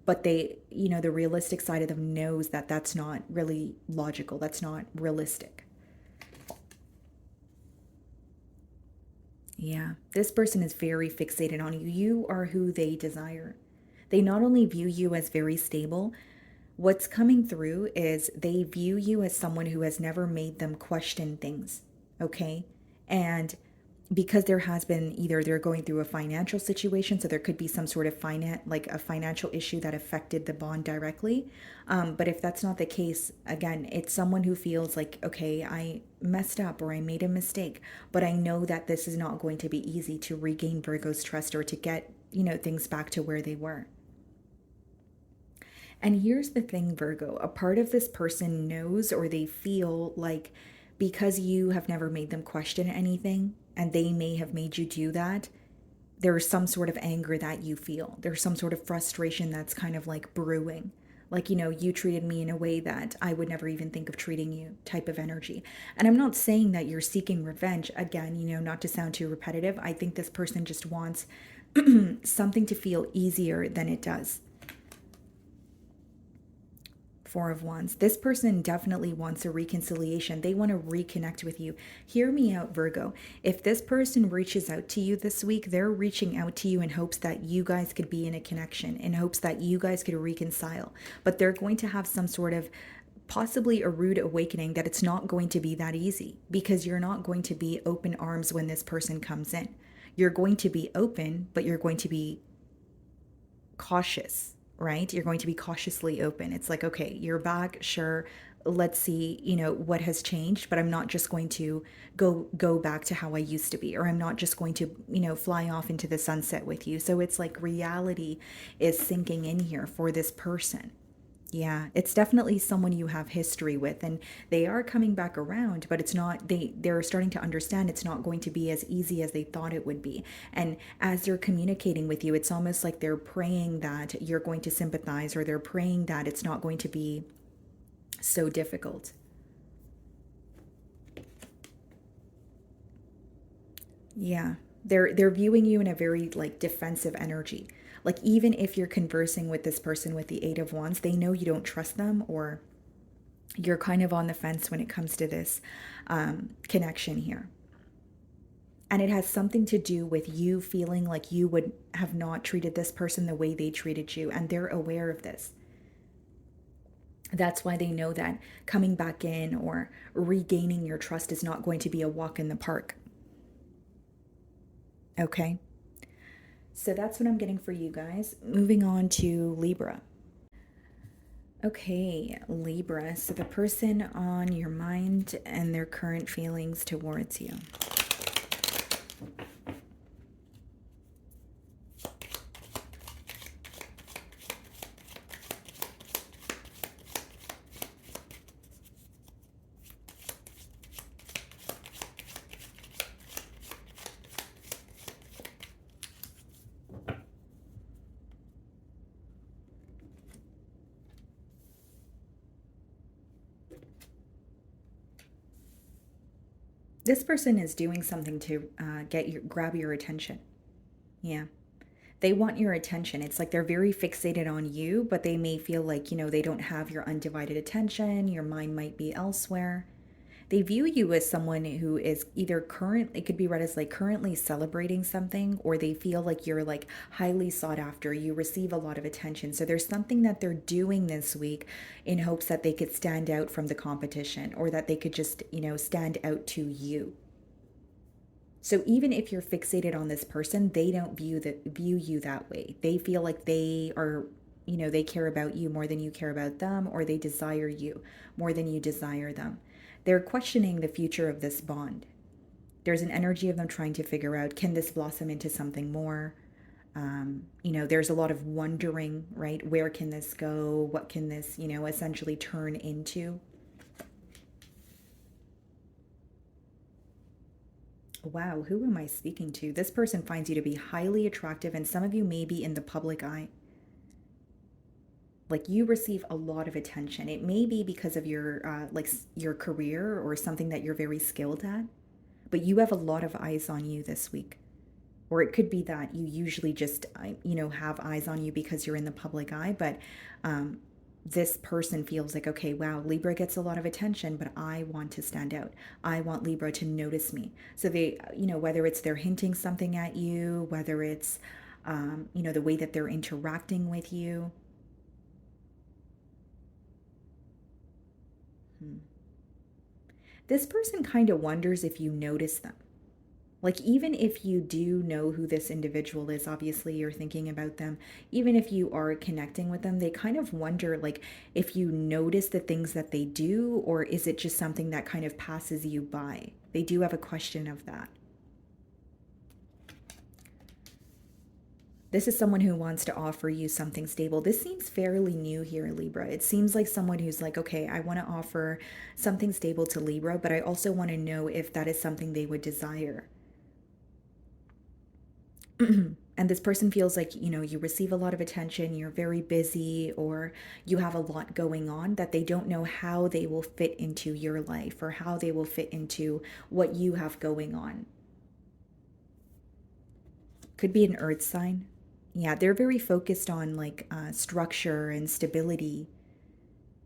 But they, the realistic side of them knows that that's not really logical. That's not realistic. Yeah, this person is very fixated on you. You are who they desire. They not only view you as very stable, what's coming through is they view you as someone who has never made them question things, okay? And because there has been, either they're going through a financial situation, so there could be some sort of like a financial issue that affected the bond directly. But if that's not the case, again, it's someone who feels like, okay, I messed up or I made a mistake, but I know that this is not going to be easy to regain Virgo's trust, or to get, things back to where they were. And here's the thing, Virgo, a part of this person knows, or they feel like, because you have never made them question anything, and they may have made you do that, there's some sort of anger that you feel. There's some sort of frustration that's kind of like brewing. Like, you treated me in a way that I would never even think of treating you, type of energy. And I'm not saying that you're seeking revenge. Again, not to sound too repetitive, I think this person just wants something to feel easier than it does. Four of Wands. This person definitely wants a reconciliation. They want to reconnect with you. Hear me out, Virgo. If this person reaches out to you this week, they're reaching out to you in hopes that you guys could be in a connection, in hopes that you guys could reconcile. But they're going to have some sort of, possibly a rude awakening, that it's not going to be that easy, because you're not going to be open arms when this person comes in. You're going to be open, but you're going to be cautious, right? You're going to be cautiously open. It's like, okay, you're back, sure. Let's see, what has changed, but I'm not just going to go back to how I used to be, or I'm not just going to, fly off into the sunset with you. So it's like reality is sinking in here for this person. Yeah, it's definitely someone you have history with, and they are coming back around, but it's not, they're starting to understand it's not going to be as easy as they thought it would be. And as they're communicating with you, it's almost like they're praying that you're going to sympathize, or they're praying that it's not going to be so difficult. Yeah. They're viewing you in a very like defensive energy. Like, even if you're conversing with this person with the Eight of Wands, they know you don't trust them, or you're kind of on the fence when it comes to this connection here. And it has something to do with you feeling like you would have not treated this person the way they treated you. And they're aware of this. That's why they know that coming back in or regaining your trust is not going to be a walk in the park. Okay? So that's what I'm getting for you guys. Moving on to Libra. Okay, Libra. So the person on your mind and their current feelings towards you. This person is doing something to grab your attention. Yeah. They want your attention. It's like they're very fixated on you, but they may feel like, they don't have your undivided attention. Your mind might be elsewhere. They view you as someone who is either it could be read as like currently celebrating something, or they feel like you're like highly sought after. You receive a lot of attention. So there's something that they're doing this week in hopes that they could stand out from the competition, or that they could just, stand out to you. So even if you're fixated on this person, they don't view you that way. They feel like they are, they care about you more than you care about them, or they desire you more than you desire them. They're questioning the future of this bond. There's an energy of them trying to figure out, can this blossom into something more? There's a lot of wondering, right? Where can this go? What can this, essentially turn into? Wow, who am I speaking to? This person finds you to be highly attractive, and some of you may be in the public eye. Like, you receive a lot of attention. It may be because of your career or something that you're very skilled at, but you have a lot of eyes on you this week. Or it could be that you usually just, have eyes on you because you're in the public eye, but this person feels like, okay, wow, Libra gets a lot of attention, but I want to stand out. I want Libra to notice me. So they, whether it's they're hinting something at you, whether it's, the way that they're interacting with you. This person kind of wonders if you notice them. Like, even if you do know who this individual is, obviously you're thinking about them. Even if you are connecting with them, they kind of wonder, like, if you notice the things that they do, or is it just something that kind of passes you by? They do have a question of that. This is someone who wants to offer you something stable. This seems fairly new here, Libra. It seems like someone who's like, okay, I want to offer something stable to Libra, but I also want to know if that is something they would desire. And this person feels like, you receive a lot of attention, you're very busy, or you have a lot going on, that they don't know how they will fit into your life, or how they will fit into what you have going on. Could be an earth sign. Yeah, they're very focused on like structure and stability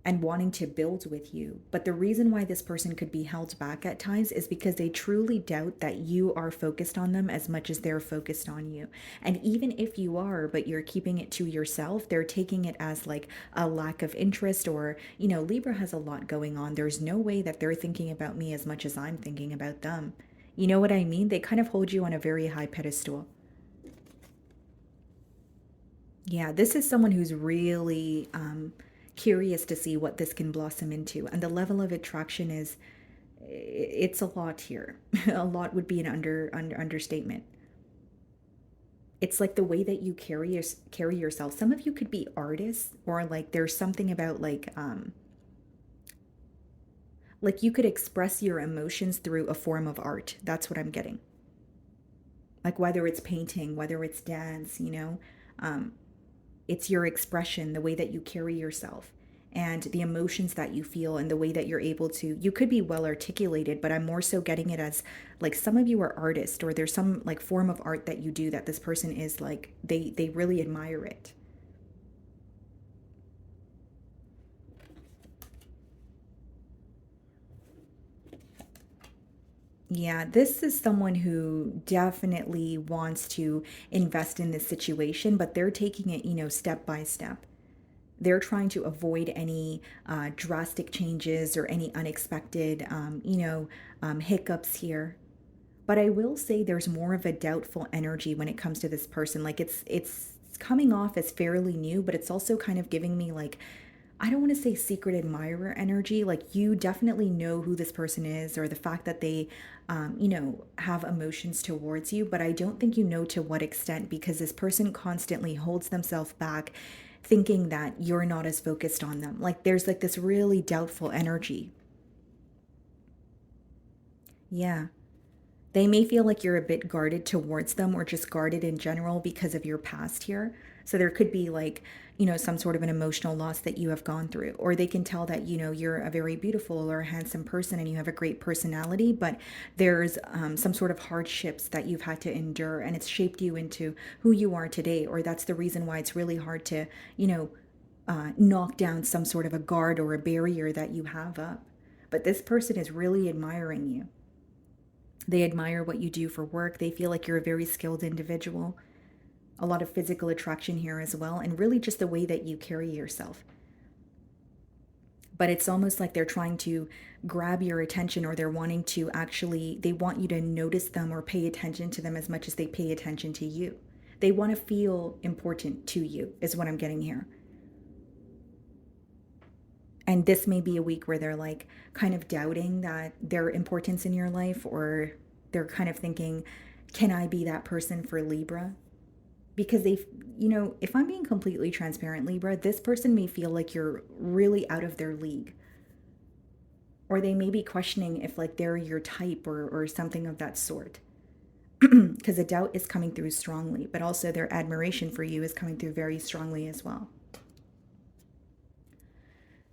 and wanting to build with you. But the reason why this person could be held back at times is because they truly doubt that you are focused on them as much as they're focused on you. And even if you are, but you're keeping it to yourself, they're taking it as like a lack of interest, or, Libra has a lot going on. There's no way that they're thinking about me as much as I'm thinking about them. You know what I mean? They kind of hold you on a very high pedestal. Yeah, this is someone who's really curious to see what this can blossom into. And the level of attraction is, it's a lot here. A lot would be an understatement. It's like the way that you carry yourself. Some of you could be artists, or like there's something about like you could express your emotions through a form of art. That's what I'm getting. Like, whether it's painting, whether it's dance, um, it's your expression, the way that you carry yourself. and the emotions that you feel and the way that you're able to, you could be well articulated, but I'm more so getting it as like some of you are artists, or there's some like form of art that you do that this person is like, they really admire it. Yeah, this is someone who definitely wants to invest in this situation, but they're taking it, step by step. They're trying to avoid any drastic changes or any unexpected, hiccups here. But I will say there's more of a doubtful energy when it comes to this person. Like it's coming off as fairly new, but it's also kind of giving me like, I don't want to say secret admirer energy. Like you definitely know who this person is, or the fact that they, have emotions towards you. But I don't think you know to what extent, because this person constantly holds themselves back, thinking that you're not as focused on them. Like there's like this really doubtful energy. Yeah. They may feel like you're a bit guarded towards them, or just guarded in general because of your past here. So there could be like, some sort of an emotional loss that you have gone through. Or they can tell that, you're a very beautiful or handsome person and you have a great personality, but there's some sort of hardships that you've had to endure, and it's shaped you into who you are today. Or that's the reason why it's really hard to, knock down some sort of a guard or a barrier that you have up. But this person is really admiring you. They admire what you do for work. They feel like you're a very skilled individual. A lot of physical attraction here as well, and really just the way that you carry yourself. But it's almost like they're trying to grab your attention, or they're wanting to actually, they want you to notice them or pay attention to them as much as they pay attention to you. They want to feel important to you, is what I'm getting here. And this may be a week where they're like kind of doubting that their importance in your life, or they're kind of thinking, can I be that person for Libra? Because they, if I'm being completely transparent, Libra, this person may feel like you're really out of their league. Or they may be questioning if like they're your type, or something of that sort. Because the doubt is coming through strongly, but also their admiration for you is coming through very strongly as well.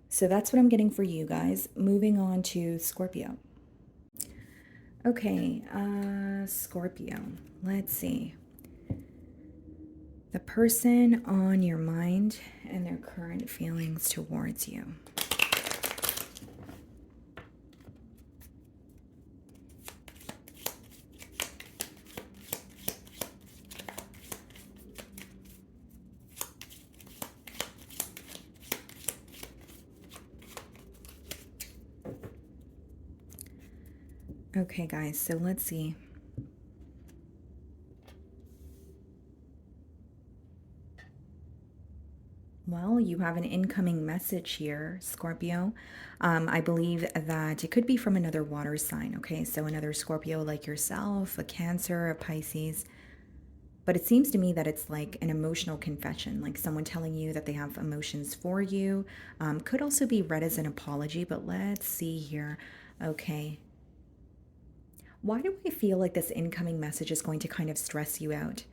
So that's what I'm getting for you guys. Moving on to Scorpio. Okay, Scorpio. Let's see. The person on your mind and their current feelings towards you. Okay, guys, so let's see. Well, you have an incoming message here, Scorpio. I believe that it could be from another water sign, okay? So another Scorpio like yourself, a Cancer, a Pisces. But it seems to me that it's like an emotional confession, like someone telling you that they have emotions for you. Could also be read as an apology, but let's see here. Okay. Why do I feel like this incoming message is going to kind of stress you out?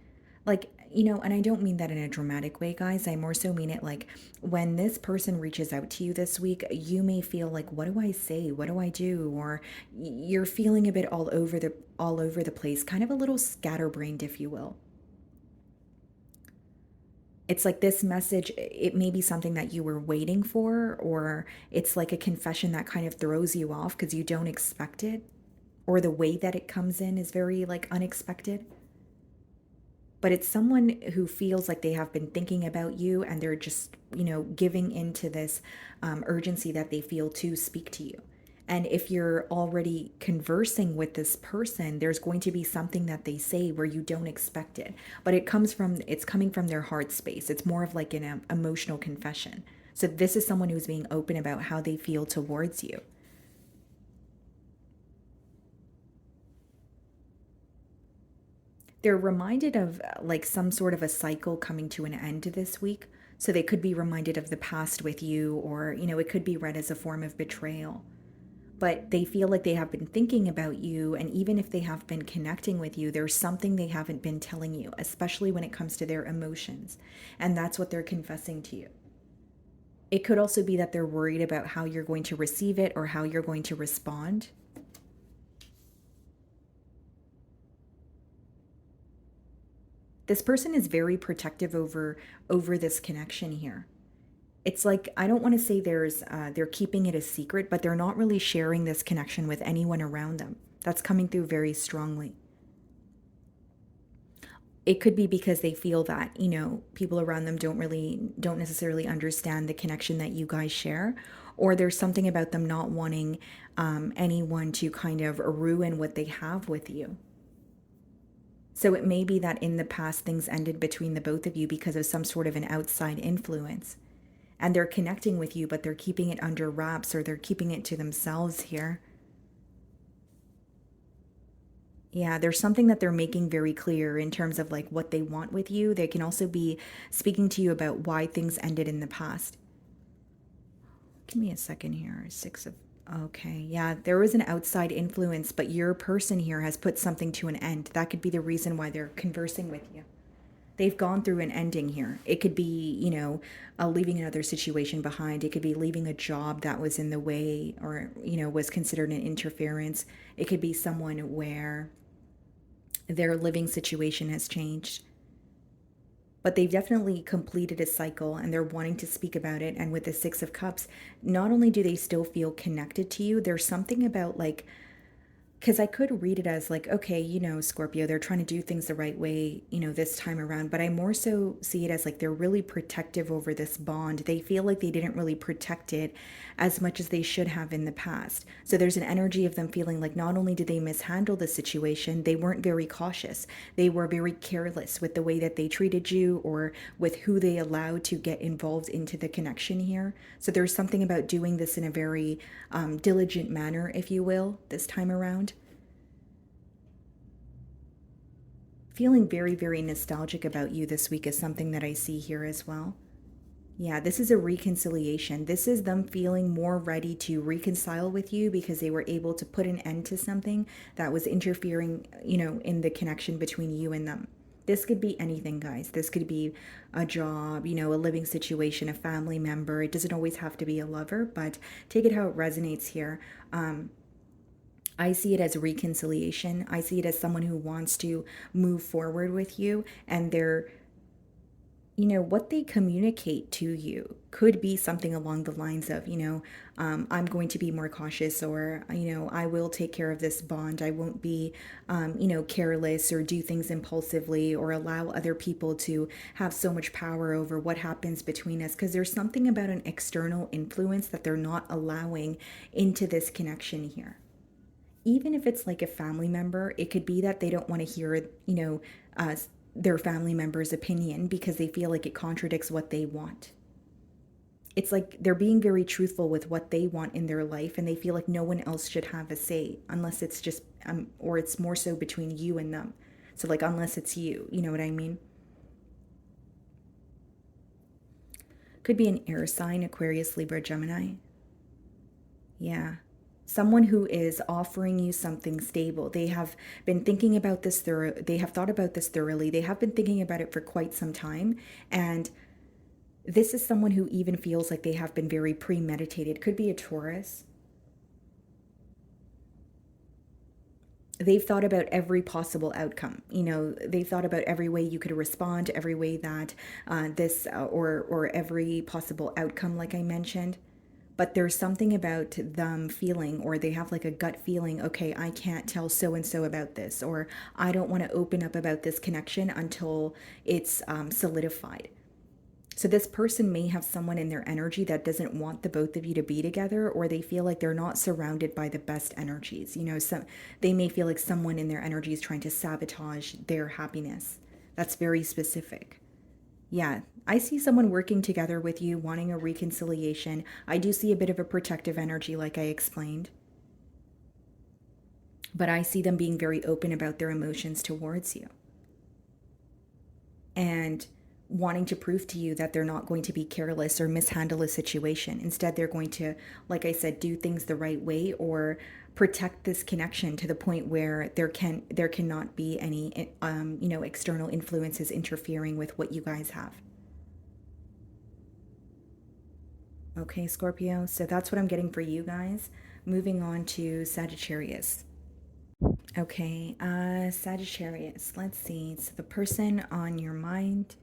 Like, and I don't mean that in a dramatic way, guys. I more so mean it like when this person reaches out to you this week, you may feel like, what do I say? What do I do? Or you're feeling a bit all over the place, kind of a little scatterbrained, if you will. It's like this message, it may be something that you were waiting for, or it's like a confession that kind of throws you off because you don't expect it, or the way that it comes in is very like unexpected. But it's someone who feels like they have been thinking about you, and they're just, giving into this urgency that they feel to speak to you. And if you're already conversing with this person, there's going to be something that they say where you don't expect it. But it's coming from their heart space. It's more of like an emotional confession. So this is someone who's being open about how they feel towards you. They're reminded of like some sort of a cycle coming to an end this week. So they could be reminded of the past with you, or, it could be read as a form of betrayal. But they feel like they have been thinking about you. And even if they have been connecting with you, there's something they haven't been telling you, especially when it comes to their emotions. And that's what they're confessing to you. It could also be that they're worried about how you're going to receive it or how you're going to respond. This person is very protective over this connection here. It's like, I don't want to say they're keeping it a secret, but they're not really sharing this connection with anyone around them. That's coming through very strongly. It could be because they feel that, people around them don't necessarily understand the connection that you guys share, or there's something about them not wanting anyone to kind of ruin what they have with you. So it may be that in the past things ended between the both of you because of some sort of an outside influence. And they're connecting with you, but they're keeping it under wraps, or they're keeping it to themselves here. Yeah, there's something that they're making very clear in terms of like what they want with you. They can also be speaking to you about why things ended in the past. Give me a second here. Six of. Okay, yeah, there was an outside influence, but your person here has put something to an end. That could be the reason why they're conversing with you. They've gone through an ending here. It could be, leaving another situation behind. It could be leaving a job that was in the way, or, was considered an interference. It could be someone where their living situation has changed. But they've definitely completed a cycle and they're wanting to speak about it. And with the Six of Cups, not only do they still feel connected to you, there's something about like, because I could read it as like, okay, Scorpio, they're trying to do things the right way, this time around. But I more so see it as like they're really protective over this bond. They feel like they didn't really protect it as much as they should have in the past. So there's an energy of them feeling like not only did they mishandle the situation, they weren't very cautious. They were very careless with the way that they treated you or with who they allowed to get involved into the connection here. So there's something about doing this in a very diligent manner, if you will, this time around. Feeling very, very nostalgic about you this week is something that I see here as well. Yeah, this is a reconciliation. This is them feeling more ready to reconcile with you because they were able to put an end to something that was interfering, in the connection between you and them. This could be anything, guys. This could be a job, a living situation, a family member. It doesn't always have to be a lover, but take it how it resonates here. I see it as reconciliation. I see it as someone who wants to move forward with you, and what they communicate to you could be something along the lines of, I'm going to be more cautious, or, I will take care of this bond. I won't be, careless or do things impulsively or allow other people to have so much power over what happens between us. Because there's something about an external influence that they're not allowing into this connection here. Even if it's like a family member, it could be that they don't want to hear, their family member's opinion because they feel like it contradicts what they want. It's like they're being very truthful with what they want in their life, and they feel like no one else should have a say unless it's just, or it's more so between you and them. So, like, unless it's you, you know what I mean? Could be an air sign, Aquarius, Libra, Gemini. Yeah. Someone who is offering you something stable. They have been thinking about this they have thought about this thoroughly. They have been thinking about it for quite some time. And this is someone who even feels like they have been very premeditated. Could be a Taurus. They've thought about every possible outcome. They've thought about every way you could respond, every way that or every possible outcome, like I mentioned. But there's something about them feeling, or they have like a gut feeling, okay, I can't tell so and so about this, or I don't want to open up about this connection until it's solidified. So this person may have someone in their energy that doesn't want the both of you to be together, or they feel like they're not surrounded by the best energies. They may feel like someone in their energy is trying to sabotage their happiness. That's very specific. Yeah, I see someone working together with you, wanting a reconciliation. I do see a bit of a protective energy, like I explained. But I see them being very open about their emotions towards you. And wanting to prove to you that they're not going to be careless or mishandle a situation. Instead, they're going to, like I said, do things the right way or protect this connection to the point where there cannot be any external influences interfering with what you guys have. Okay, Scorpio. So that's what I'm getting for you guys. Moving on to Sagittarius. Okay, Sagittarius. Let's see. So the person on your mind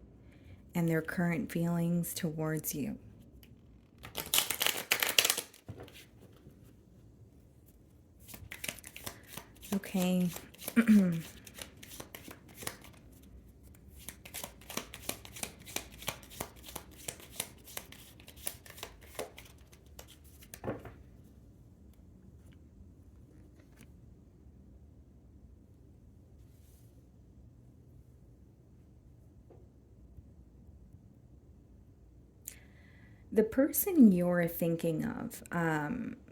and their current feelings towards you. Okay. The person you're thinking of,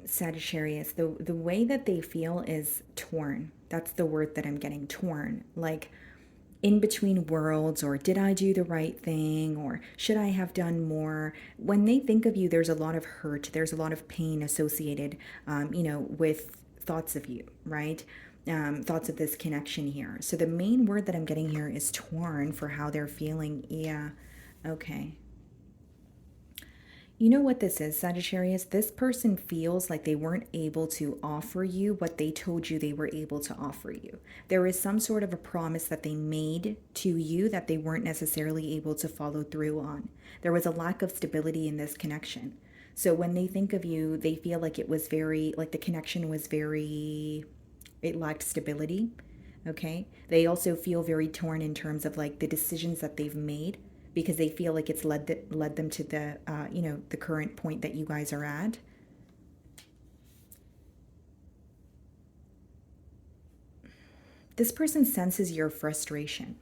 Sagittarius, the way that they feel is torn. That's the word that I'm getting, torn. Like in between worlds, or did I do the right thing, or should I have done more? When they think of you, there's a lot of hurt, there's a lot of pain associated, with thoughts of you, right? Thoughts of this connection here. So the main word that I'm getting here is torn for how they're feeling. Yeah, okay. You know what this is, Sagittarius? This person feels like they weren't able to offer you what they told you they were able to offer you. There is some sort of a promise that they made to you that they weren't necessarily able to follow through on. There was a lack of stability in this connection. So when they think of you, they feel like it was very, like the connection was very, it lacked stability. Okay. They also feel very torn in terms of like the decisions that they've made, because they feel like it's led them to the the current point that you guys are at. This person senses your frustration.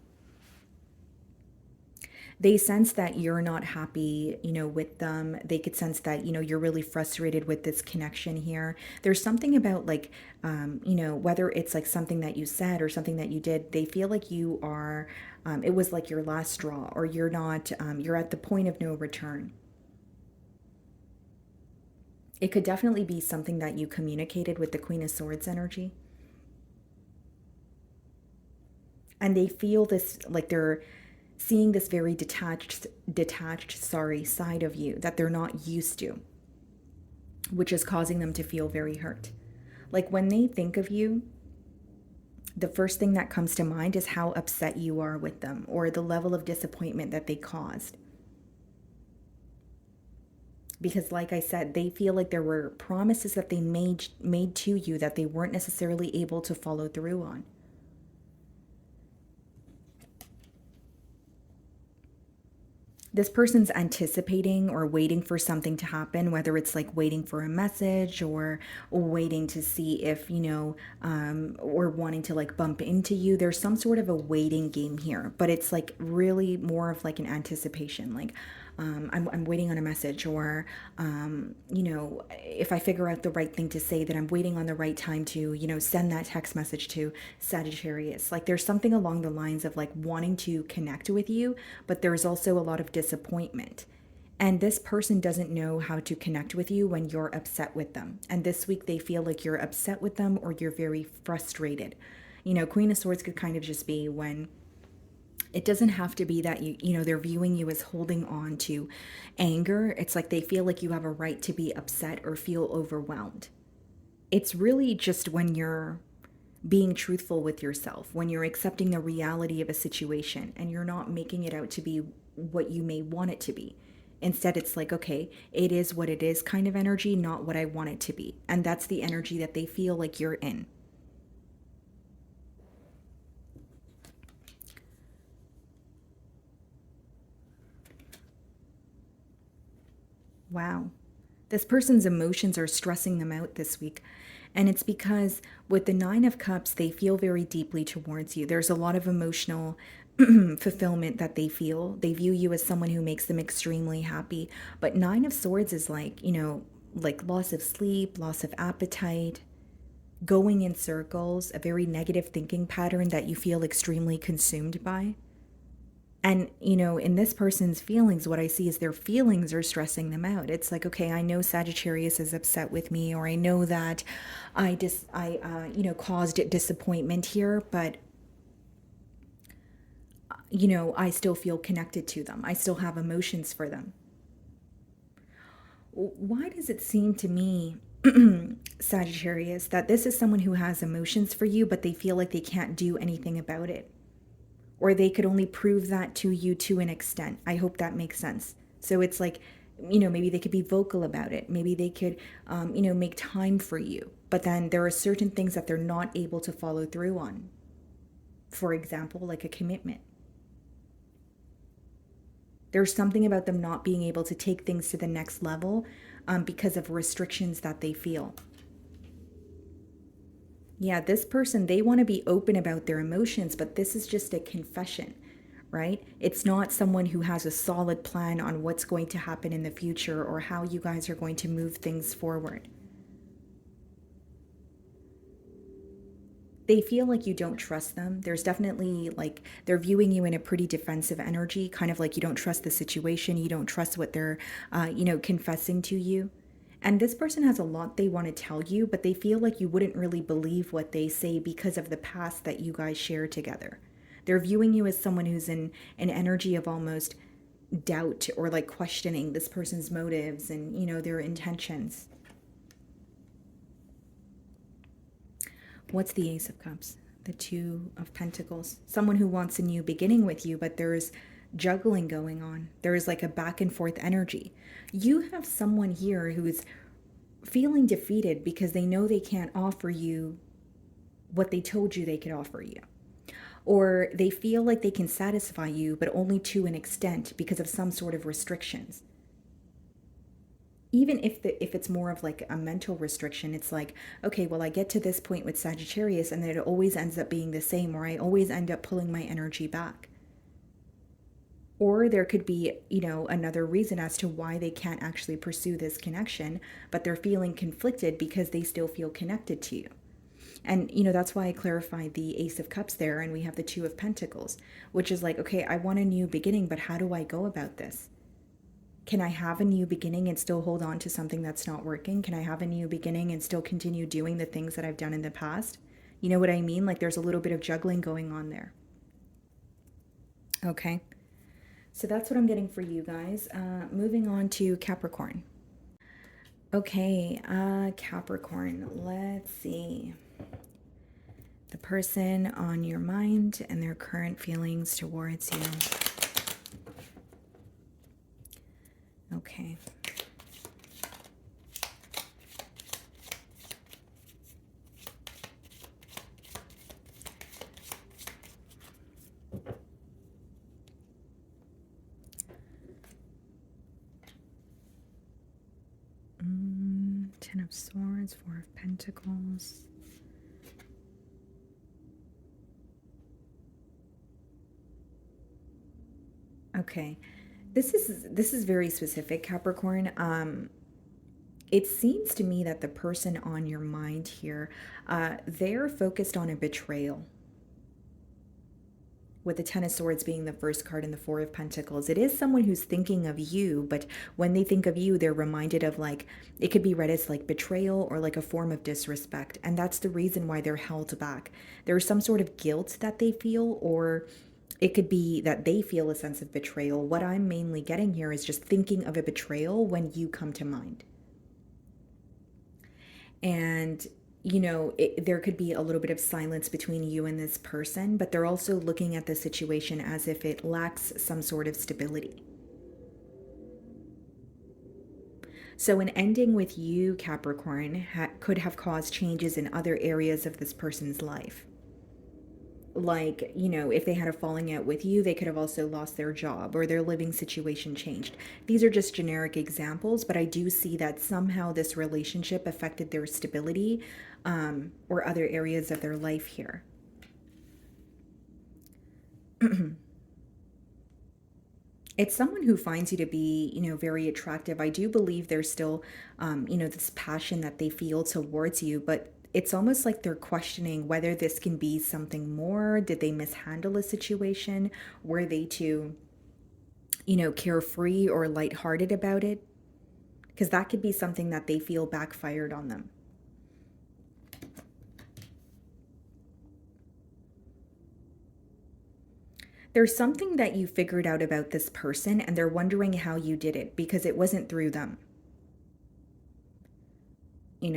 They sense that you're not happy, with them. They could sense that, you're really frustrated with this connection here. There's something about like, whether it's like something that you said or something that you did, they feel like you are, it was like your last straw, or you're not, you're at the point of no return. It could definitely be something that you communicated with the Queen of Swords energy. And they feel this, like they're seeing this very detached side of you that they're not used to, which is causing them to feel very hurt. Like when they think of you, the first thing that comes to mind is how upset you are with them, or the level of disappointment that they caused. Because like I said, they feel like there were promises that they made to you that they weren't necessarily able to follow through on. This person's anticipating or waiting for something to happen, whether it's like waiting for a message, or waiting to see if, or wanting to like bump into you. There's some sort of a waiting game here, but it's like really more of like an anticipation. Like, I'm waiting on a message, or, if I figure out the right thing to say, that I'm waiting on the right time to, send that text message to Sagittarius. Like there's something along the lines of like wanting to connect with you, but there's also a lot of disappointment. And this person doesn't know how to connect with you when you're upset with them. And this week they feel like you're upset with them, or you're very frustrated. Queen of Swords could kind of just be when it doesn't have to be that they're viewing you as holding on to anger. It's like they feel like you have a right to be upset or feel overwhelmed. It's really just when you're being truthful with yourself, when you're accepting the reality of a situation and you're not making it out to be what you may want it to be. Instead, it's like, okay, it is what it is kind of energy, not what I want it to be. And that's the energy that they feel like you're in. Wow. This person's emotions are stressing them out this week. And it's because with the Nine of Cups, they feel very deeply towards you. There's a lot of emotional fulfillment that they feel. They view you as someone who makes them extremely happy. But Nine of Swords is like, like loss of sleep, loss of appetite, going in circles, a very negative thinking pattern that you feel extremely consumed by. And, in this person's feelings, what I see is their feelings are stressing them out. It's like, okay, I know Sagittarius is upset with me, or I know that caused disappointment here, but, I still feel connected to them. I still have emotions for them. Why does it seem to me, Sagittarius, that this is someone who has emotions for you, but they feel like they can't do anything about it? Or they could only prove that to you to an extent. I hope that makes sense. So it's like, maybe they could be vocal about it. Maybe they could, make time for you. But then there are certain things that they're not able to follow through on. For example, like a commitment. There's something about them not being able to take things to the next level because of restrictions that they feel. Yeah, this person, they want to be open about their emotions, but this is just a confession, right? It's not someone who has a solid plan on what's going to happen in the future or how you guys are going to move things forward. They feel like you don't trust them. There's definitely like they're viewing you in a pretty defensive energy, kind of like you don't trust the situation, you don't trust what they're, confessing to you. And this person has a lot they want to tell you, but they feel like you wouldn't really believe what they say because of the past that you guys share together. They're viewing you as someone who's in an energy of almost doubt or like questioning this person's motives and, their intentions. What's the Ace of Cups? The Two of Pentacles. Someone who wants a new beginning with you, but there's juggling going on. There is like a back and forth energy. You have someone here who's feeling defeated because they know they can't offer you what they told you they could offer you. Or they feel like they can satisfy you, but only to an extent because of some sort of restrictions. Even if it's more of like a mental restriction, it's like, okay, well, I get to this point with Sagittarius and then it always ends up being the same, or I always end up pulling my energy back. Or there could be, another reason as to why they can't actually pursue this connection, but they're feeling conflicted because they still feel connected to you. And, that's why I clarified the Ace of Cups there, and we have the Two of Pentacles, which is like, okay, I want a new beginning, but how do I go about this? Can I have a new beginning and still hold on to something that's not working? Can I have a new beginning and still continue doing the things that I've done in the past? You know what I mean? Like there's a little bit of juggling going on there. Okay. So that's what I'm getting for you guys. Moving on to Capricorn. Okay, Capricorn. Let's see. The person on your mind and their current feelings towards you. Okay. Ten of Swords, Four of Pentacles. Okay. This is very specific, Capricorn. It seems to me that the person on your mind here, they're focused on a betrayal. With the Ten of Swords being the first card and the Four of Pentacles, it is someone who's thinking of you, but when they think of you, they're reminded of like, it could be read as like betrayal or like a form of disrespect. And that's the reason why they're held back. There's some sort of guilt that they feel, or it could be that they feel a sense of betrayal. What I'm mainly getting here is just thinking of a betrayal when you come to mind. And there could be a little bit of silence between you and this person, but they're also looking at the situation as if it lacks some sort of stability. So an ending with you, Capricorn, could have caused changes in other areas of this person's life. Like, if they had a falling out with you, they could have also lost their job or their living situation changed. These are just generic examples, but I do see that somehow this relationship affected their stability, or other areas of their life here. It's someone who finds you to be, very attractive. I do believe there's still, this passion that they feel towards you, but it's almost like they're questioning whether this can be something more. Did they mishandle a situation? Were they too, carefree or lighthearted about it? Because that could be something that they feel backfired on them. There's something that you figured out about this person and they're wondering how you did it because it wasn't through them.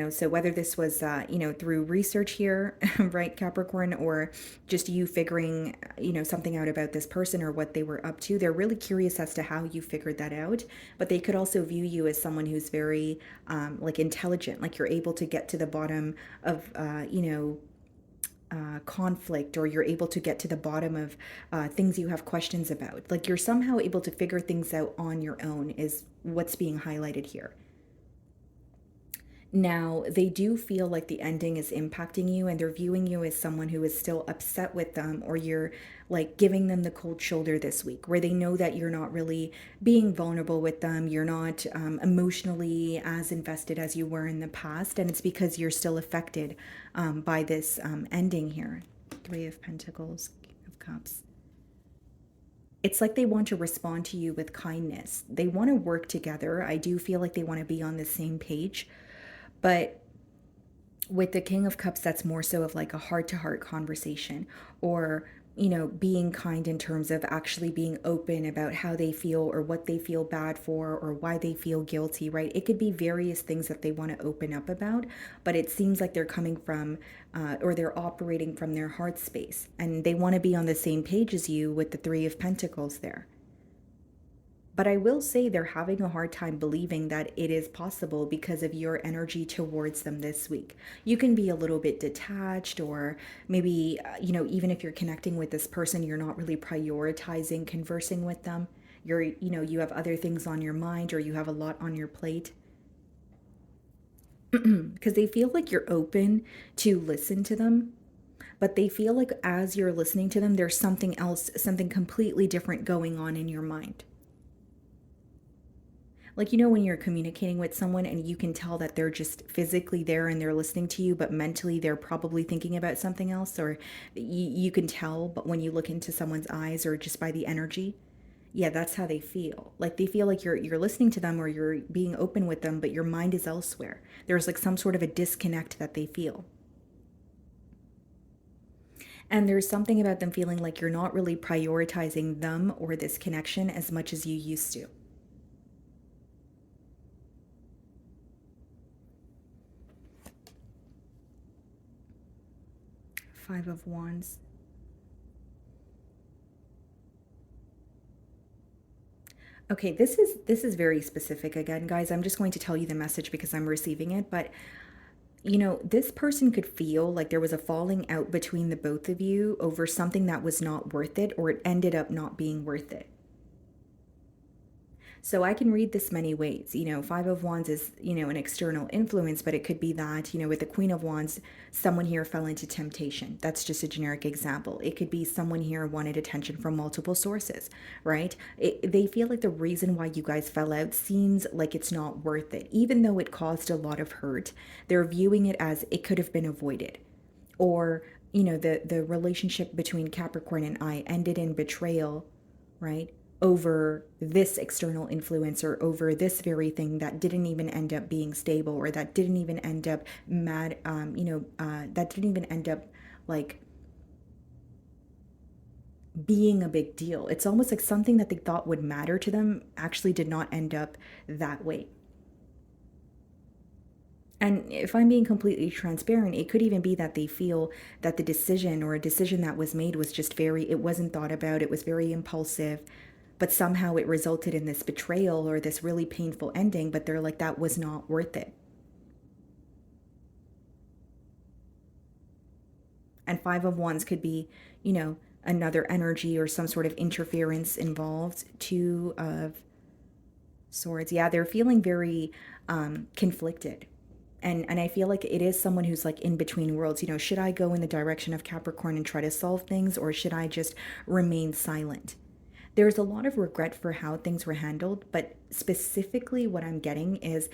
So whether this was, through research here, right, Capricorn, or just you figuring, something out about this person or what they were up to, they're really curious as to how you figured that out. But they could also view you as someone who's very, like, intelligent, like you're able to get to the bottom of, conflict, or you're able to get to the bottom of things you have questions about. Like you're somehow able to figure things out on your own, is what's being highlighted here. Now, they do feel like the ending is impacting you, and they're viewing you as someone who is still upset with them, or you're like giving them the cold shoulder this week, where they know that you're not really being vulnerable with them. You're not emotionally as invested as you were in the past. And it's because you're still affected by this ending here. Three of Pentacles, King of Cups. It's like they want to respond to you with kindness. They want to work together. I do feel like they want to be on the same page. But with the King of Cups, that's more so of like a heart to heart conversation, or, being kind in terms of actually being open about how they feel or what they feel bad for or why they feel guilty, right? It could be various things that they want to open up about, but it seems like they're coming from, or they're operating from their heart space, and they want to be on the same page as you with the Three of Pentacles there. But I will say they're having a hard time believing that it is possible because of your energy towards them this week. You can be a little bit detached, or maybe, even if you're connecting with this person, you're not really prioritizing conversing with them. You have other things on your mind, or you have a lot on your plate. Because they feel like you're open to listen to them, but they feel like as you're listening to them, there's something else, something completely different going on in your mind. Like, when you're communicating with someone and you can tell that they're just physically there and they're listening to you, but mentally they're probably thinking about something else, or you can tell, but when you look into someone's eyes or just by the energy, yeah, that's how they feel. Like they feel like you're listening to them or you're being open with them, but your mind is elsewhere. There's like some sort of a disconnect that they feel. And there's something about them feeling like you're not really prioritizing them or this connection as much as you used to. Five of Wands. Okay, this is very specific again, guys. I'm just going to tell you the message because I'm receiving it, but this person could feel like there was a falling out between the both of you over something that was not worth it, or it ended up not being worth it. So I can read this many ways. Five of Wands is, an external influence, but it could be that, with the Queen of Wands, someone here fell into temptation. That's just a generic example. It could be someone here wanted attention from multiple sources, right? They feel like the reason why you guys fell out seems like it's not worth it. Even though it caused a lot of hurt, they're viewing it as it could have been avoided. Or, the relationship between Capricorn and I ended in betrayal, right? Over this external influence, or over this very thing that didn't even end up being stable, or that didn't even end up that didn't even end up like being a big deal. It's almost like something that they thought would matter to them actually did not end up that way. And if I'm being completely transparent, it could even be that they feel that the decision, or a decision that was made, was just it wasn't thought about, it was very impulsive, but somehow it resulted in this betrayal or this really painful ending, but they're like, that was not worth it. And Five of Wands could be, another energy or some sort of interference involved. Two of Swords. Yeah, they're feeling very conflicted. And I feel like it is someone who's like in between worlds. Should I go in the direction of Capricorn and try to solve things, or should I just remain silent? There's a lot of regret for how things were handled, but specifically what I'm getting is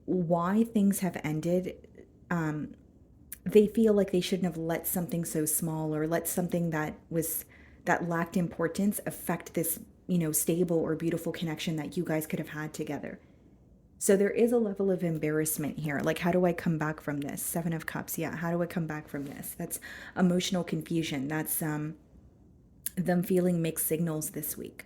why things have ended. They feel like they shouldn't have let something so small, or let something that lacked importance affect this, stable or beautiful connection that you guys could have had together. So there is a level of embarrassment here. Like, how do I come back from this? Seven of Cups. Yeah, how do I come back from this? That's emotional confusion. That's them feeling mixed signals this week.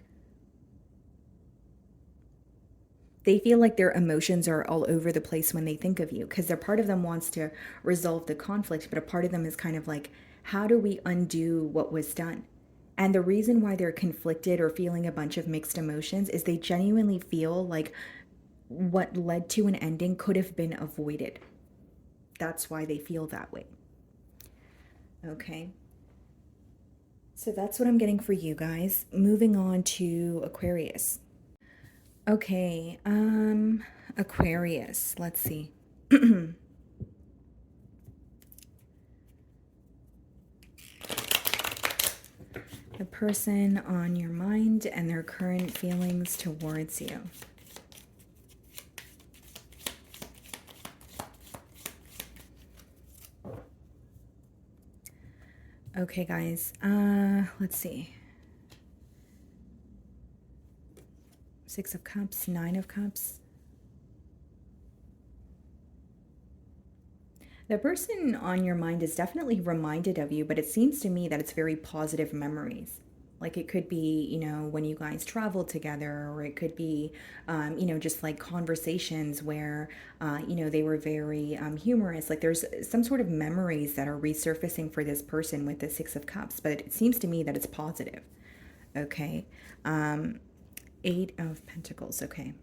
They feel like their emotions are all over the place when they think of you, because a part of them wants to resolve the conflict, but a part of them is kind of like, how do we undo what was done? And the reason why they're conflicted or feeling a bunch of mixed emotions is they genuinely feel like what led to an ending could have been avoided. That's why they feel that way. Okay. So that's what I'm getting for you guys. Moving on to Aquarius. Okay, Aquarius, let's see. The person on your mind and their current feelings towards you. Okay, guys, let's see. Six of Cups, Nine of Cups. The person on your mind is definitely reminded of you, but it seems to me that it's very positive memories. Like it could be, when you guys traveled together, or it could be, just like conversations where, they were very humorous. Like there's some sort of memories that are resurfacing for this person with the Six of Cups, but it seems to me that it's positive. Okay. Eight of Pentacles. Okay.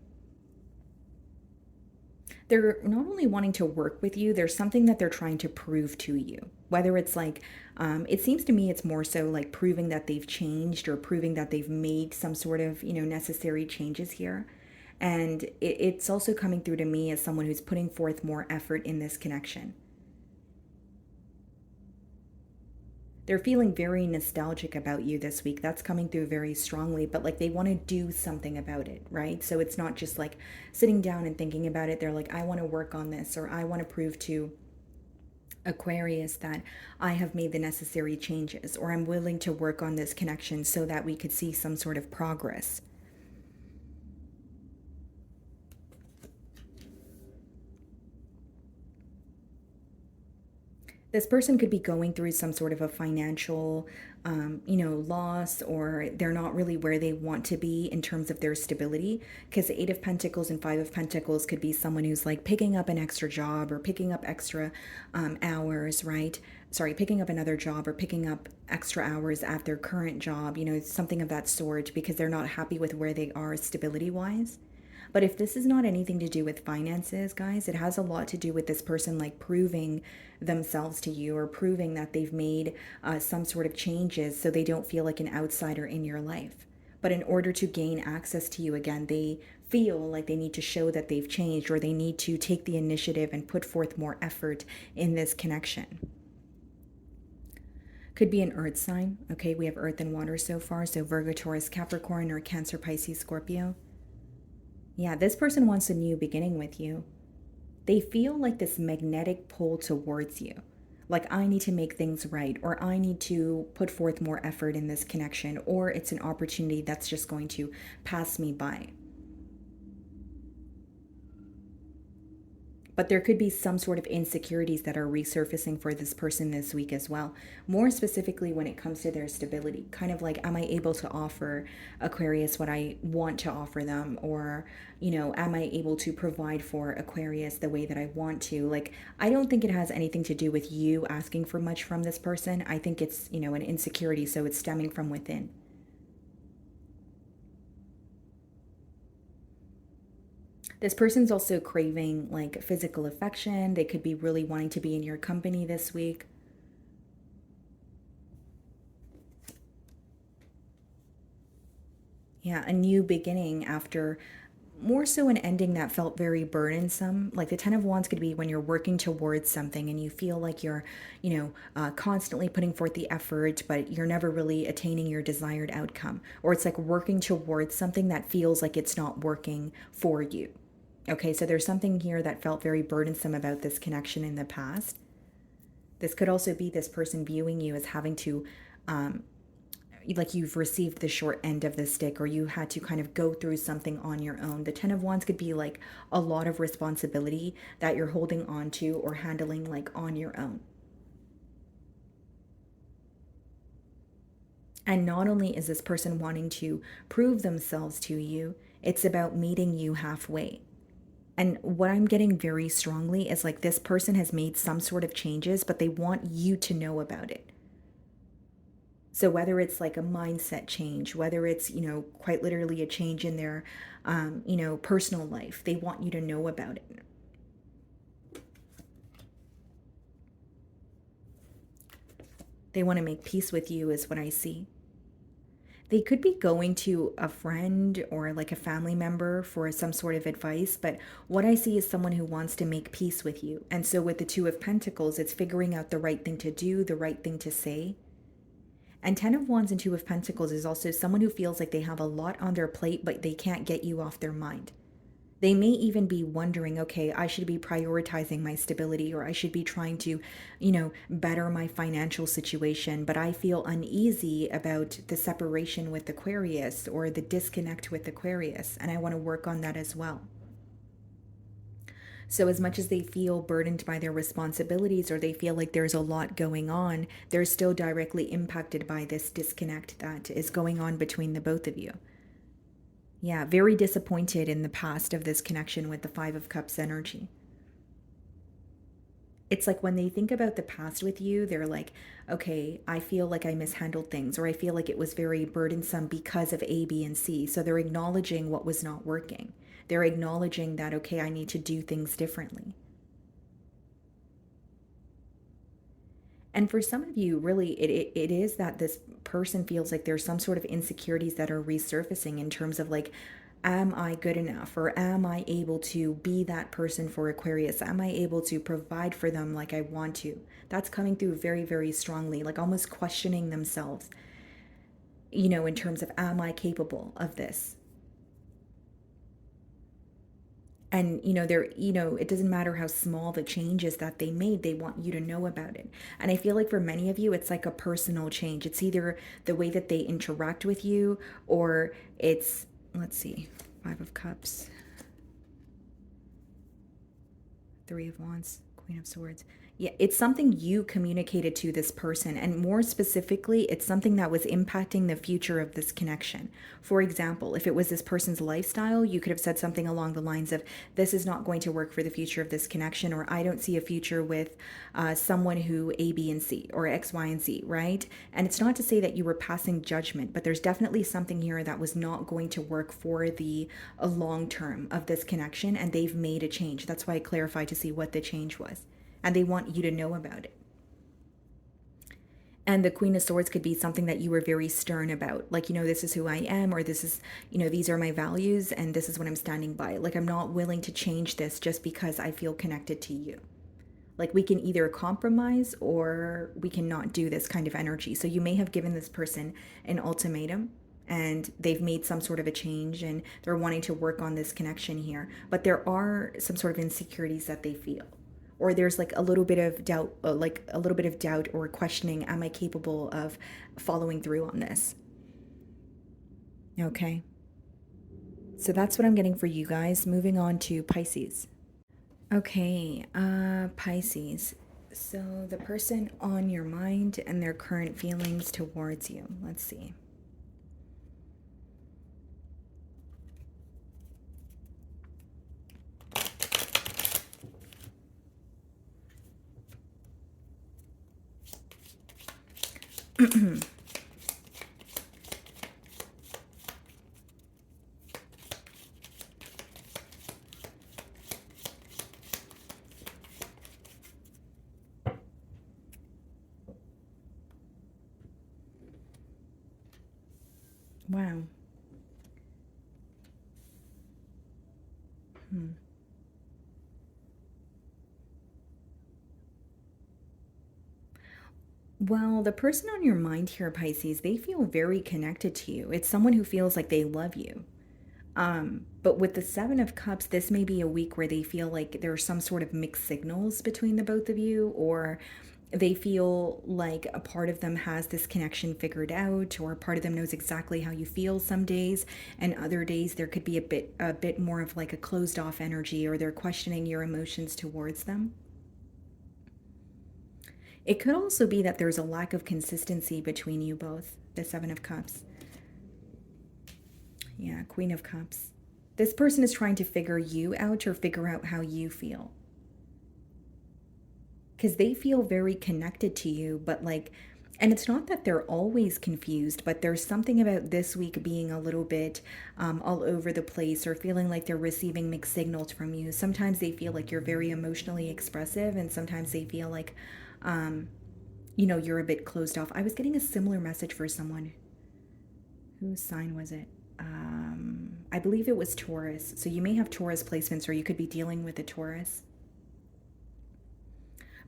They're not only wanting to work with you, there's something that they're trying to prove to you. Whether it's like, it seems to me it's more so like proving that they've changed or proving that they've made some sort of, necessary changes here. And it's also coming through to me as someone who's putting forth more effort in this connection. They're feeling very nostalgic about you this week. That's coming through very strongly, but like they want to do something about it, right? So it's not just like sitting down and thinking about it. They're like, I want to work on this, or I want to prove to Aquarius that I have made the necessary changes, or I'm willing to work on this connection so that we could see some sort of progress. This person could be going through some sort of a financial, loss, or they're not really where they want to be in terms of their stability. Because Eight of Pentacles and Five of Pentacles could be someone who's like picking up an extra job or picking up extra hours, right? Sorry, picking up another job or picking up extra hours at their current job, something of that sort, because they're not happy with where they are stability wise. But if this is not anything to do with finances, guys, it has a lot to do with this person like proving themselves to you, or proving that they've made some sort of changes so they don't feel like an outsider in your life. But in order to gain access to you again, they feel like they need to show that they've changed, or they need to take the initiative and put forth more effort in this connection. Could be an earth sign. Okay, we have earth and water so far. So Virgo, Taurus, Capricorn, or Cancer, Pisces, Scorpio. Yeah, this person wants a new beginning with you. They feel like this magnetic pull towards you. Like, I need to make things right, or I need to put forth more effort in this connection, or it's an opportunity that's just going to pass me by. But there could be some sort of insecurities that are resurfacing for this person this week as well. More specifically when it comes to their stability. Kind of like, am I able to offer Aquarius what I want to offer them? Or, am I able to provide for Aquarius the way that I want to? Like, I don't think it has anything to do with you asking for much from this person. I think it's, an insecurity, so it's stemming from within. This person's also craving like physical affection. They could be really wanting to be in your company this week. Yeah, a new beginning after more so an ending that felt very burdensome. Like the Ten of Wands could be when you're working towards something and you feel like you're, constantly putting forth the effort, but you're never really attaining your desired outcome. Or it's like working towards something that feels like it's not working for you. Okay, so there's something here that felt very burdensome about this connection in the past. This could also be this person viewing you as having to, like you've received the short end of the stick, or you had to kind of go through something on your own. The Ten of Wands could be like a lot of responsibility that you're holding on to or handling like on your own. And not only is this person wanting to prove themselves to you It's about meeting you halfway. And what I'm getting very strongly is like this person has made some sort of changes, but they want you to know about it. So whether it's like a mindset change, whether it's, quite literally a change in their, personal life, they want you to know about it. They want to make peace with you, is what I see. They could be going to a friend or like a family member for some sort of advice, but what I see is someone who wants to make peace with you. And so with the Two of Pentacles, it's figuring out the right thing to do, the right thing to say. And Ten of Wands and Two of Pentacles is also someone who feels like they have a lot on their plate, but they can't get you off their mind. They may even be wondering, okay, I should be prioritizing my stability, or I should be trying to, better my financial situation, but I feel uneasy about the separation with Aquarius or the disconnect with Aquarius, and I want to work on that as well. So, as much as they feel burdened by their responsibilities or they feel like there's a lot going on, they're still directly impacted by this disconnect that is going on between the both of you. Yeah, very disappointed in the past of this connection with the Five of Cups energy. It's like when they think about the past with you, they're like, okay, I feel like I mishandled things, or I feel like it was very burdensome because of A, B, and C. So they're acknowledging what was not working. They're acknowledging that, okay, I need to do things differently. And for some of you, really, it is that this person feels like there's some sort of insecurities that are resurfacing in terms of like, am I good enough? Or am I able to be that person for Aquarius? Am I able to provide for them like I want to? That's coming through very, very strongly, like almost questioning themselves, in terms of, am I capable of this? And they're it doesn't matter how small the changes that they made, they want you to know about it. And I feel like for many of you it's like a personal change. It's either the way that they interact with you, or it's, let's see, Five of Cups, Three of Wands, Queen of Swords. Yeah, it's something you communicated to this person, and more specifically, it's something that was impacting the future of this connection. For example, if it was this person's lifestyle, you could have said something along the lines of, this is not going to work for the future of this connection, or I don't see a future with someone who A, B, and C, or X, Y, and Z, right? And it's not to say that you were passing judgment, but there's definitely something here that was not going to work for the long term of this connection, and they've made a change. That's why I clarified to see what the change was, and they want you to know about it. And the Queen of Swords could be something that you were very stern about. Like, this is who I am, or this is, these are my values, and this is what I'm standing by. Like, I'm not willing to change this just because I feel connected to you. Like, we can either compromise or we cannot do this kind of energy. So you may have given this person an ultimatum, and they've made some sort of a change and they're wanting to work on this connection here. But there are some sort of insecurities that they feel, or there's like a little bit of doubt, or questioning, am I capable of following through on this? Okay, so that's what I'm getting for you guys. Moving on to Pisces. Okay, Pisces. So the person on your mind and their current feelings towards you. Let's see. Wow. Hmm. Well, the person on your mind here, Pisces, they feel very connected to you. It's someone who feels like they love you. But with the Seven of Cups, this may be a week where they feel like there are some sort of mixed signals between the both of you, or they feel like a part of them has this connection figured out, or a part of them knows exactly how you feel some days, and other days there could be a bit more of like a closed off energy, or they're questioning your emotions towards them. It could also be that there's a lack of consistency between you both, the Seven of Cups. Yeah, Queen of Cups. This person is trying to figure you out or figure out how you feel. Because they feel very connected to you, but like, and it's not that they're always confused, but there's something about this week being a little bit all over the place, or feeling like they're receiving mixed signals from you. Sometimes they feel like you're very emotionally expressive, and sometimes they feel like, you're a bit closed off. I was getting a similar message for someone. Whose sign was it? I believe it was Taurus. So you may have Taurus placements, or you could be dealing with a Taurus.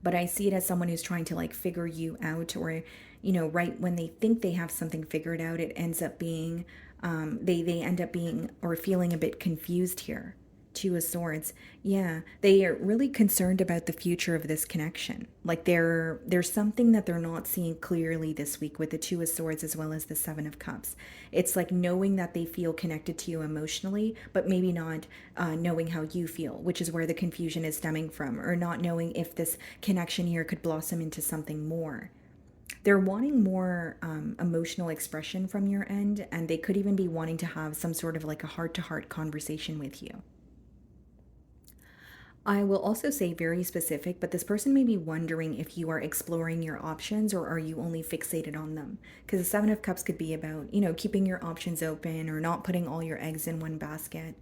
But I see it as someone who's trying to like figure you out, or, right when they think they have something figured out, it ends up being, they end up being or feeling a bit confused here. Two of Swords. Yeah, they are really concerned about the future of this connection. Like there's something that they're not seeing clearly this week with the Two of Swords as well as the Seven of Cups. It's like knowing that they feel connected to you emotionally, but maybe not knowing how you feel, which is where the confusion is stemming from, or not knowing if this connection here could blossom into something more. They're wanting more emotional expression from your end, and they could even be wanting to have some sort of like a heart-to-heart conversation with you. I will also say very specific, but this person may be wondering if you are exploring your options, or are you only fixated on them? Because the Seven of Cups could be about, keeping your options open or not putting all your eggs in one basket.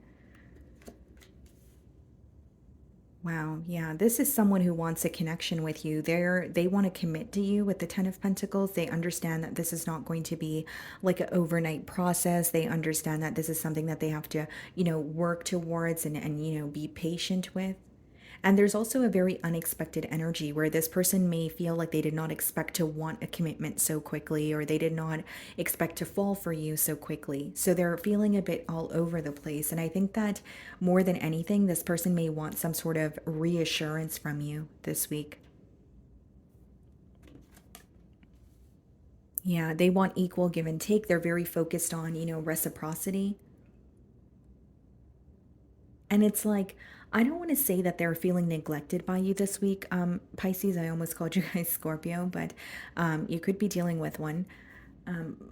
Wow, yeah, this is someone who wants a connection with you. They want to commit to you with the Ten of Pentacles. They understand that this is not going to be like an overnight process. They understand that this is something that they have to, work towards, and be patient with. And there's also a very unexpected energy where this person may feel like they did not expect to want a commitment so quickly, or they did not expect to fall for you so quickly. So they're feeling a bit all over the place. And I think that more than anything, this person may want some sort of reassurance from you this week. Yeah, they want equal give and take. They're very focused on, reciprocity. And it's like, I don't want to say that they're feeling neglected by you this week. Pisces, I almost called you guys Scorpio, but you could be dealing with one.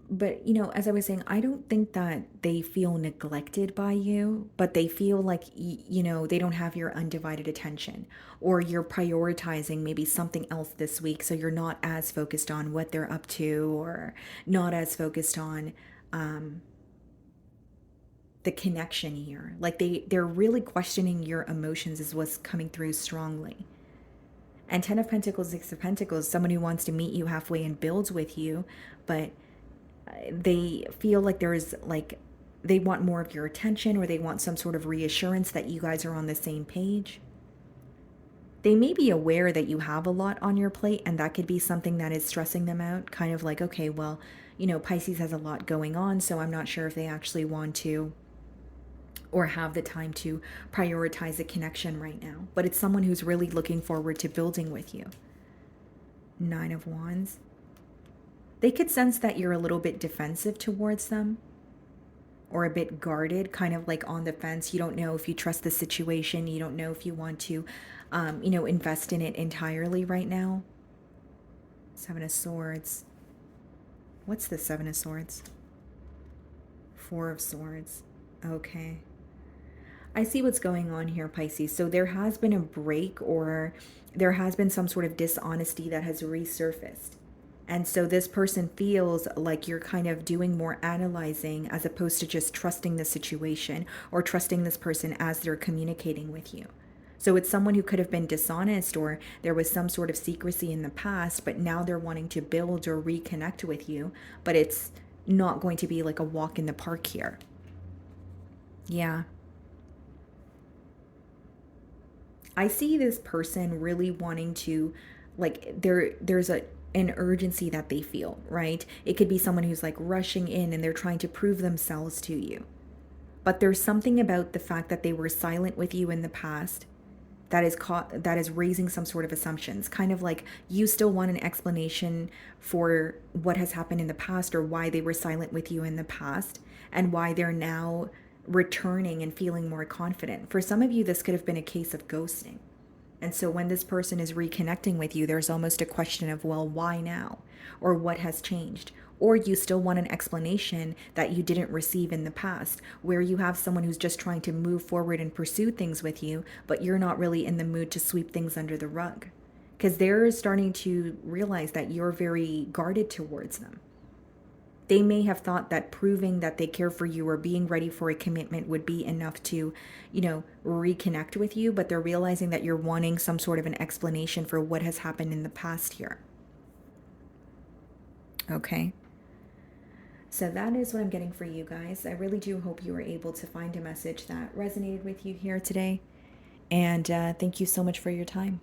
But, as I was saying, I don't think that they feel neglected by you, but they feel like, they don't have your undivided attention, or you're prioritizing maybe something else this week. So you're not as focused on what they're up to, or not as focused on, the connection here. Like they're really questioning your emotions is what's coming through strongly. And Ten of Pentacles, Six of Pentacles, someone who wants to meet you halfway and builds with you, but they feel like there's like they want more of your attention, or they want some sort of reassurance that you guys are on the same page. They may be aware that you have a lot on your plate, and that could be something that is stressing them out. Kind of like, okay, well, Pisces has a lot going on, so I'm not sure if they actually want to or have the time to prioritize a connection right now. But it's someone who's really looking forward to building with you. Nine of Wands. They could sense that you're a little bit defensive towards them, or a bit guarded, kind of like on the fence. You don't know if you trust the situation. You don't know if you want to, invest in it entirely right now. Seven of Swords. What's the Seven of Swords? Four of Swords. Okay. I see what's going on here, Pisces. So there has been a break, or there has been some sort of dishonesty that has resurfaced. And so this person feels like you're kind of doing more analyzing as opposed to just trusting the situation, or trusting this person as they're communicating with you. So it's someone who could have been dishonest, or there was some sort of secrecy in the past, but now they're wanting to build or reconnect with you, but it's not going to be like a walk in the park here. Yeah. I see this person really wanting to, like, there's an urgency that they feel, right? It could be someone who's like rushing in and they're trying to prove themselves to you. But there's something about the fact that they were silent with you in the past that is raising some sort of assumptions, kind of like you still want an explanation for what has happened in the past, or why they were silent with you in the past, and why they're now returning and feeling more confident. For some of you, this could have been a case of ghosting. And so when this person is reconnecting with you, there's almost a question of, well, why now? Or what has changed? or you still want an explanation that you didn't receive in the past, where you have someone who's just trying to move forward and pursue things with you, but you're not really in the mood to sweep things under the rug. Because they're starting to realize that you're very guarded towards them. They may have thought that proving that they care for you or being ready for a commitment would be enough to, reconnect with you, but they're realizing that you're wanting some sort of an explanation for what has happened in the past here. Okay. So that is what I'm getting for you guys. I really do hope you were able to find a message that resonated with you here today. And thank you so much for your time.